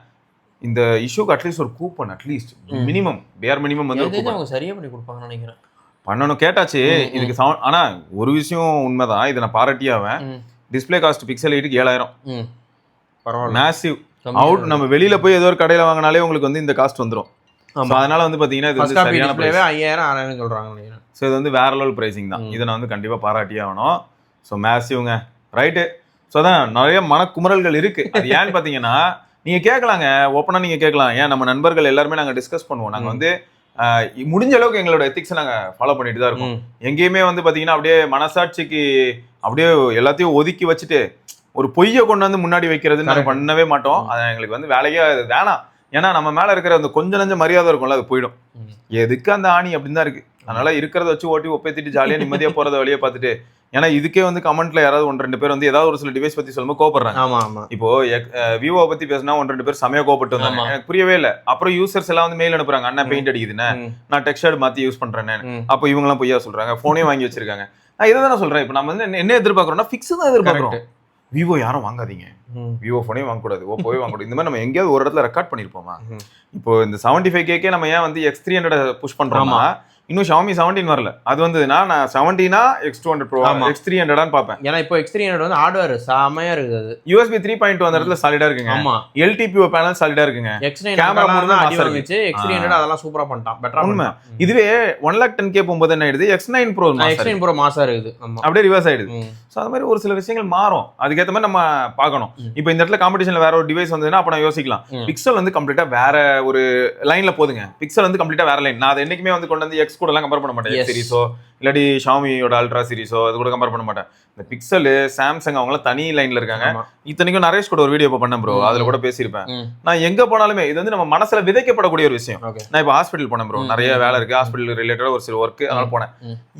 இந்த இஷ்யூக்கு அட்லீஸ்ட் ஒரு கூப்பன், அட்லீஸ்ட் மினிமம் பேர் மினிமம் வந்து அவங்க சரியா பண்ணி கொடுப்பாங்கன்னு நினைக்கிறேன். பண்ணணும் கேட்டாச்சு இதுக்கு. ஆனா ஒரு விஷயம் உண்மைதான், இதை நான் பாராட்டியாவேன். டிஸ்பிளே காஸ்ட் பிக்சல் 8க்கு 7000, பரவாயில்ல, மேசிவ் அவுட். நம்ம வெளியில போய் ஏதோ ஒரு கடையில வாங்கினாலே உங்களுக்கு வந்து இந்த காஸ்ட் வந்துடும். அதனால வந்து பாத்தீங்கன்னா இது வந்து சரியான பிரைஸ். 5000 6000 சொல்றாங்க. ஸோ இது வந்து வேற லெவல் பிரைசிங் தான். இதை நான் வந்து கண்டிப்பா பாராட்டியே ஆகணும். So மேசிவ்ங்க, right. ஸோ அதான் நிறைய மனக்குமுறல்கள் இருக்கு. அது ஏன்னு பாத்தீங்கன்னா, நீங்க கேட்கலாங்க, ஓப்பனா நீங்க கேட்கலாம். ஏன் நம்ம நண்பர்கள் எல்லாருமே நாங்க டிஸ்கஸ் பண்ணுவோம். நாங்க வந்து முடிஞ்ச அளவுக்கு எங்களோட எத்திக்ஸை நாங்க ஃபாலோ பண்ணிட்டு தான் இருக்கோம். எங்கேயுமே வந்து பாத்தீங்கன்னா அப்படியே மனசாட்சிக்கு அப்படியே எல்லாத்தையும் ஒதுக்கி வச்சுட்டு ஒரு பொய்யை கொண்டு வந்து முன்னாடி வைக்கிறதுன்னு நாங்க பண்ணவே மாட்டோம். அது எங்களுக்கு வந்து வேலையே வேணாம். ஏன்னா நம்ம மேல இருக்கிற அந்த கொஞ்சம் நஞ்ச மரியாதை இருக்கும்ல, அது போயிடும். எதுக்கு அந்த ஆணி அப்படின்னு தான் இருக்கு. அதனால இருக்கிறத வச்சு ஓட்டி ஒப்பேத்திட்டு ஜாலியா நிம்மதியா போறத வழியை பார்த்துட்டு, ஏன்னா இதுக்கே வந்து கமெண்ட்ல யாராவது 1-2 பேர் வந்து ஏதாவது ஒரு சில டிவைஸ் பத்தி சொல்லும்போது கோபப்படுறாங்க. இப்போ விவோ பத்தி பேசினா 1-2 பேர் செமையா கோபப்பட்டு வந்தாங்க. எனக்கு புரியவே இல்லை. அப்புறம் யூசர்ஸ் எல்லாம் வந்து மெயில் அனுப்புறாங்க, அண்ணா பெயிண்ட் அடிக்குதுன்னு, நான் டெக்ஸ்டர்ட் மாத்தி யூஸ் பண்றேன்னு. அப்போ இவங்க எல்லாம் பொய்யா சொல்றாங்க, போனே வாங்கி வச்சிருக்காங்க. நான் இதை தானே சொல்றேன். இப்போ நம்ம வந்து என்ன எதிர்பார்க்கறோம்னா, ஃபிக்ஸ் தான் எதிர்பார்க்கிறோம். விவோ யாரும் வாங்காதீங்க, விவோ போனே வாங்கக்கூடாது, ஓப்போவே வாங்கக்கூடாது. இந்த மாதிரி நம்ம எங்கேயாவது ஒரு இடத்துல ரெக்கார்ட் பண்ணிருப்போமா? இப்போ இந்த 75K நம்ம ஏன் வந்து X300 புஷ் பண்றோமா? இன்னும் Xiaomi 17 வரல. அது வந்ததுன்னா நான் 17 X200 Pro X300 பார்ப்பேன். ஏன்னா இப்போ X300 வந்து ஹார்ட்வேர் செமையா இருக்குது. அது USB 3.2 அந்த இடத்துல சாலிடா இருக்குங்க. ஆமா, LTPO பேனல் சாலிடா இருக்குங்க. கேமரா மூணு தான் அடி வந்துச்சு. X300 அதெல்லாம் சூப்பரா பண்ணிட்டான், பெட்டரா பண்ணான். இதுவே 110K போகும்போது என்ன ஆயிடுது, X9 Pro மாசா இருக்குது. ஆமா, அப்படியே ரிவர்ஸ் ஆயிடுது. சோ அந்த மாதிரி ஒரு சில விஷயங்கள் மாறும். அதுக்கேற்ற மாதிரி நம்ம பார்க்கணும். இப்போ இந்த இடத்துல காம்படிஷன்ல வேற ஒரு டிவைஸ் வந்ததுன்னா அப்ப நான் யோசிக்கலாம். பிக்சல் வந்து கம்ப்ளீட்டா வேற ஒரு லைன்ல போதுங்க. பிக்சல் வந்து கம்ப்ளீட்டா வேற லைன். நான் அதை என்னைக்குமே வந்து கொண்டு வந்து X கூட எல்லாம் கம்பேர் பண்ண மாட்டேன். X சீரிஸோ இல்லாட்டி ஷாமியோட அல்ட்ரா சீரிஸோ அது கூட கம்பேர் பண்ண மாட்டேன். இந்த பிக்சல், சாம்சங் அவங்களாம் தனி லைன்ல இருக்காங்க. இத்தனைக்கும் நரேஷ் கூட ஒரு வீடியோ பண்ணேன் ப்ரோ, அதுல கூட பேசியிருப்பேன். நான் எங்க போனாலுமே இது வந்து நம்ம மனசுல விதைக்கப்படக்கூடிய ஒரு விஷயம். நான் இப்போ ஹாஸ்பிட்டல் போனேன் ப்ரோ, நிறைய வேலை இருக்கு, ஹாஸ்பிட்டல் ரிலேட்டடா ஒரு சில ஒர்க், அதனால போனேன்.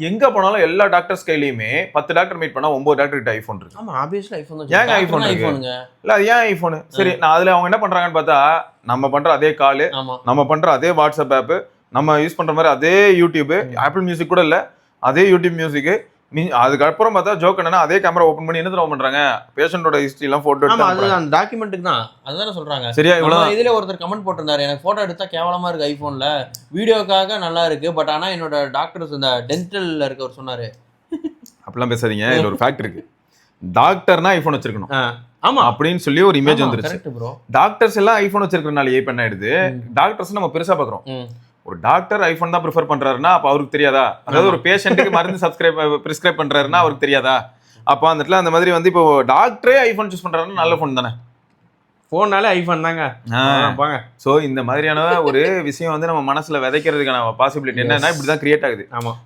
எங்க போனாலும் எல்லா டாக்டர்ஸ் கையிலயுமே 10 டாக்டர் மீட் பண்ணா 9 டாக்டர் கிட்ட ஐபோன் இருக்கு. ஆமா, ஆப்வியஸ்லி ஐபோன் தான். ஏங்க ஐபோன் இருக்கு? இல்ல அது ஏன் ஐபோன்? சரி, நான் அதுல அவங்க என்ன பண்றாங்கன்னு பார்த்தா, நம்ம பண்ற அதே கால், நம்ம பண்ற அதே வாட்ஸ்அப் ஆப், நம்ம யூஸ் பண்ற மாதிரி அதே யூடியூப், ஆப்பிள் மியூசிக் கூட இல்ல, அதே யூடியூப் மியூசிக். அதுக்கப்புறம் பார்த்தா ஜோக் என்னன்னா, அதே கேமரா ஓபன் பண்ணி என்ன தெரியுமா பண்றாங்க, பேஷண்டோட ஹிஸ்டரி எல்லாம் போட்டோ எடுத்து அதுதான் டாக்குமெண்ட்டுக்கு தான், அதுதானே சொல்றாங்க. சரியா, இவ்வளவு இதுல ஒருத்தர் கமெண்ட் போட்டிருந்தாரு, எனக்கு போட்டோ எடுத்தா கேவலமா இருக்கு ஐபோன்ல, வீடியோக்காக நல்லா இருக்கு, பட் ஆனா என்னோட டாக்டர்ஸ் இந்த டென்டல்ல இருக்கவர் சொன்னாரு. அப்படிலாம் பேசாதீங்க, இதுல ஒரு ஃபேக்ட் இருக்கு. டாக்டர்னா ஐபோன் வச்சிருக்கணும். ஆமா, அப்படின்னு சொல்லி ஒரு இமேஜ் வந்துருச்சு. டாக்டர்ஸ் எல்லாம் ஐபோன் வச்சிருக்கனால ஏன் பண்ண ஆயிடுது, டாக்டர்ஸ் நம்ம பெருசா பாக்குறோம். ஒரு டாக்டர் ஐபோன் தான் ப்ரிஃபர் பண்றாருன்னா அப்ப அவருக்கு தெரியாதா? அதாவது ஒரு பேஷண்ட்டுக்கு மருந்து பிரிஸ்கிரைப் பண்றாருன்னா அவருக்கு தெரியாதா? அப்போ அந்த இடத்துல அந்த மாதிரி வந்து இப்போ டாக்டரே ஐபோன் சூஸ் பண்றாருன்னா நல்ல போன் தானே. போனாலே ஐபோன் தாங்க. சோ இந்த மாதிரியான ஒரு விஷயம் வந்து நம்ம மனசுல விதைக்கிறதுக்கான பாசிபிலிட்டி என்னன்னா இப்படிதான் கிரியேட் ஆகுது.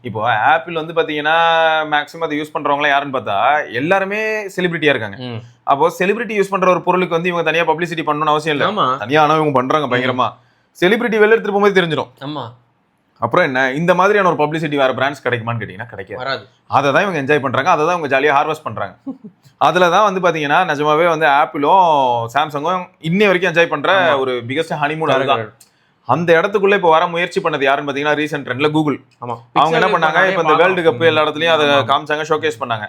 இப்போ ஆப்பிள் வந்து பாத்தீங்கன்னா மேக்ஸிமம் அதை யூஸ் பண்றவங்களா யாருன்னு பார்த்தா எல்லாருமே செலிபிரிட்டியா இருக்காங்க. அப்போ செலிபிரிட்டி யூஸ் பண்ற ஒரு பொருளுக்கு வந்து இவங்க தனியா பப்ளிசிட்டி பண்ணணும்னு அவசியம் இல்லை. தனியா ஆனா இவங்க பண்றாங்க பயங்கரமா. செலிபிரிட்டி வெளில எடுத்துட்டு போகும்போது தெரிஞ்சிடும். அப்புறம் என்ன, இந்த மாதிரியான ஒரு பப்ளிசிட்டி வேற பிராண்ட்ஸ் கிடைக்குமான்னு கேட்டீங்கன்னா கிடைக்காது. அதை தான் இவங்க என்ஜாய் பண்றாங்க, அதை தான் இவங்க ஜாலியாக ஹார்வெஸ்ட் பண்றாங்க. அதுல தான் வந்து பாத்தீங்கன்னா நிஜமாவே வந்து ஆப்பிளும் சாம்சங்கும் இன்னை வரைக்கும் என்ஜாய் பண்ற ஒரு பிகஸ்ட் ஹனிமூன் அதுதான். அந்த இடத்துக்குள்ள இப்போ வர முயற்சி பண்ணது யாருன்னு பாத்தீங்கன்னா ரீசெண்ட் ட்ரெண்ட்ல கூகுள். ஆமா. அவங்க என்ன பண்ணாங்க, நிறைய இப்போ இந்த வேர்ல்டு கப் எல்லா இடத்துலயும் அதை ஆமா. காமிச்சாங்க, ஷோகேஸ் பண்ணாங்க.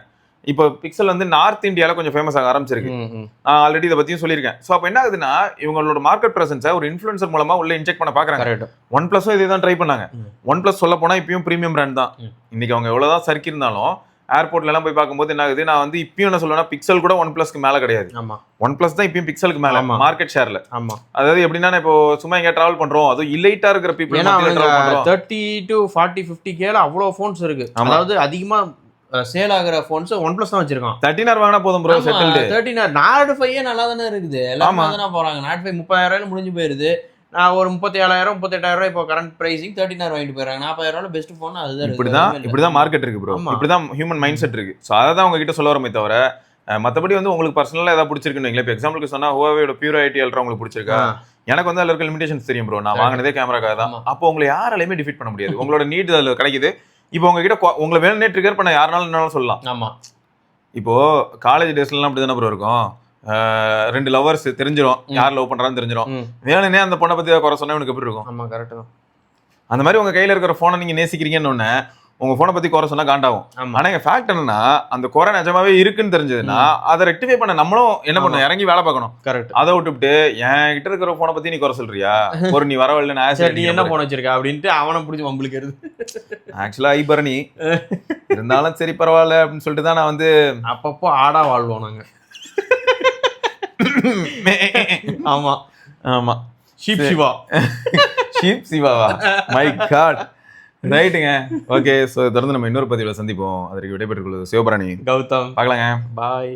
இப்போ பிக்சல் வந்து நார்த் இந்தியால கொஞ்சம் ஃபேமஸ் ஆக ஆரம்பிச்சிருக்கு. நான் ஆல்ரெடி இதை பத்தியும் சொல்லியிருக்கேன். ஸோ அப்போ என்ன ஆகுதுன்னா, இவங்களோட மார்க்கெட் பிரசன்ஸை ஒரு இன்ஃபுளுசர் மூலமா உள்ள இன்ஜெக்ட் பண்ண பாக்குறாங்க. கரெக்ட். ஒன் பிளஸும் இதே தான் ட்ரை பண்ணாங்க. ஒன் பிளஸ் சொல்ல போனா இப்பயும் பிரீமியம் பிராண்ட் தான். இன்னைக்கு அவங்க எவ்வளவுதான் சறுக்கி இருந்தாலும் ஏர்போர்ட்ல எல்லாம் போய் பார்க்கும்போது என்ன ஆகுது, நான் வந்து இப்பயும் என்ன சொல்லுவேன்னா, பிக்சல் கூட ஒன் பிளஸ்க்கு மேல கிடையாது. ஆமா. ஒன் பிளஸ் தான் இப்பயும் பிக்சலுக்கு மேல ஆமா. மார்க்கெட் ஷேர்ல. ஆமா. அதாவது எப்படின்னா, இப்போ சும்மா எங்க டிராவல் பண்றோம், அதுவும் இல்லைட்டா இருக்கிற பீப்புள் ஏன்னா டிராவல் பண்றோம். 30 to 40 50 கேல அவ்வளவு போன்ஸ் இருக்கு. அதாவது அதிகமா சேல் ஆகுற போன்ஸ் ஒன் பிளஸ் தான் வச்சிருக்கான். 13R வாங்கினா போதும் ப்ரோ, செட்டில்டு. 13R நாட் 5 நல்லா தானே இருக்குது. எல்லாரும் தானே போறாங்க. நாட் 5 30,000 முடிஞ்சு போயிருது. நான் ஒரு 37,000 38,000 இப்போ கரண்ட் பிரைசிங் 13R வாங்கிட்டு போயிடுறாங்க. 40,000 பெஸ்ட் போன் அதுதான். இப்படிதான் மார்க்கெட் இருக்கு ப்ரோ. இப்படிதான் ஹியூமன் மைண்ட் செட் இருக்கு. ஸோ அதை தான் உங்ககிட்ட சொல்ல வரமே தவிர, மற்றபடி வந்து உங்களுக்கு பர்சனலாக ஏதாவது பிடிச்சிருக்குன்னு வைங்களேன். இப்போ எக்ஸாம்பிளுக்கு சொன்னா ஹுவாவேயோட பியூர் ஐடி அல்ட்ரா உங்களுக்கு பிடிச்சிருக்கா? எனக்கு வந்து அதில் இருக்க லிமிடேஷன்ஸ் தெரியும் ப்ரோ. நான் வாங்கினதே கேமராக்காக தான். அப்போ உங்களை யாராலையுமே டிஃபீட் பண்ண முடியாது. உங்களோட நீட் அதில் கிடைக்குது. இப்போ உங்ககிட்ட உங்களை வேணும்னே ட்ரிகர் பண்ண யாருனாலும் என்னாலும் சொல்லலாம். ஆமா. இப்போ காலேஜ் டேஸ்லாம் அப்படி தானே ப்ரோ இருக்கும். 2 லவர்ஸ் தெரிஞ்சிடும், யார் லவ் பண்றான்னு தெரிஞ்சிடும். வேணும்னே அந்த பொண்ணை பத்தி குறை சொன்னா உனக்கு எப்படி இருக்கும்? ஆமா, கரெக்ட் தான். அந்த மாதிரி உங்க கையில இருக்கிற போனை நீங்க நேசிக்கிறீங்கன்னு ஒண்ணு, உங்க போனை பத்தி குறை சொன்னா காண்டாகும். ஆனா எங்க ஃபேக்ட் என்னன்னா, அந்த குறை நிஜமாவே இருக்குன்னு தெரிஞ்சதுன்னா அதை ரெக்டிஃபை பண்ண நம்மளும் என்ன பண்ணணும், இறங்கி வேலை பார்க்கணும். கரெக்ட். அதை விட்டுவிட்டு என் கிட்ட இருக்கிற போனை பத்தி நீ குறை சொல்றியா, ஒரு நீ வரவில்லை, நீ என்ன போன் வச்சிருக்க அப்படின்ட்டு அவனை பிடிச்சி வம்பளுக்கிறது. ஆக்சுவலா ஐபரணி இருந்தாலும் சரி பரவாயில்ல அப்படின்னு சொல்லிட்டு தான் நான் வந்து அப்பப்போ ஆடா வாழ்வோம் நாங்க. ஆமா ஆமா. ஷீப் சிவா. ஷீப் சிவாவா? My god. ரைட்டுங்க. ஓகே, ஸோ தொடர்ந்து நம்ம இன்னொரு பதிவில் சந்திப்போம். அதற்கு விடைபெற்றுக் கொள்வது சிவபரணி, கௌதம். பார்க்கலாங்க. பாய்.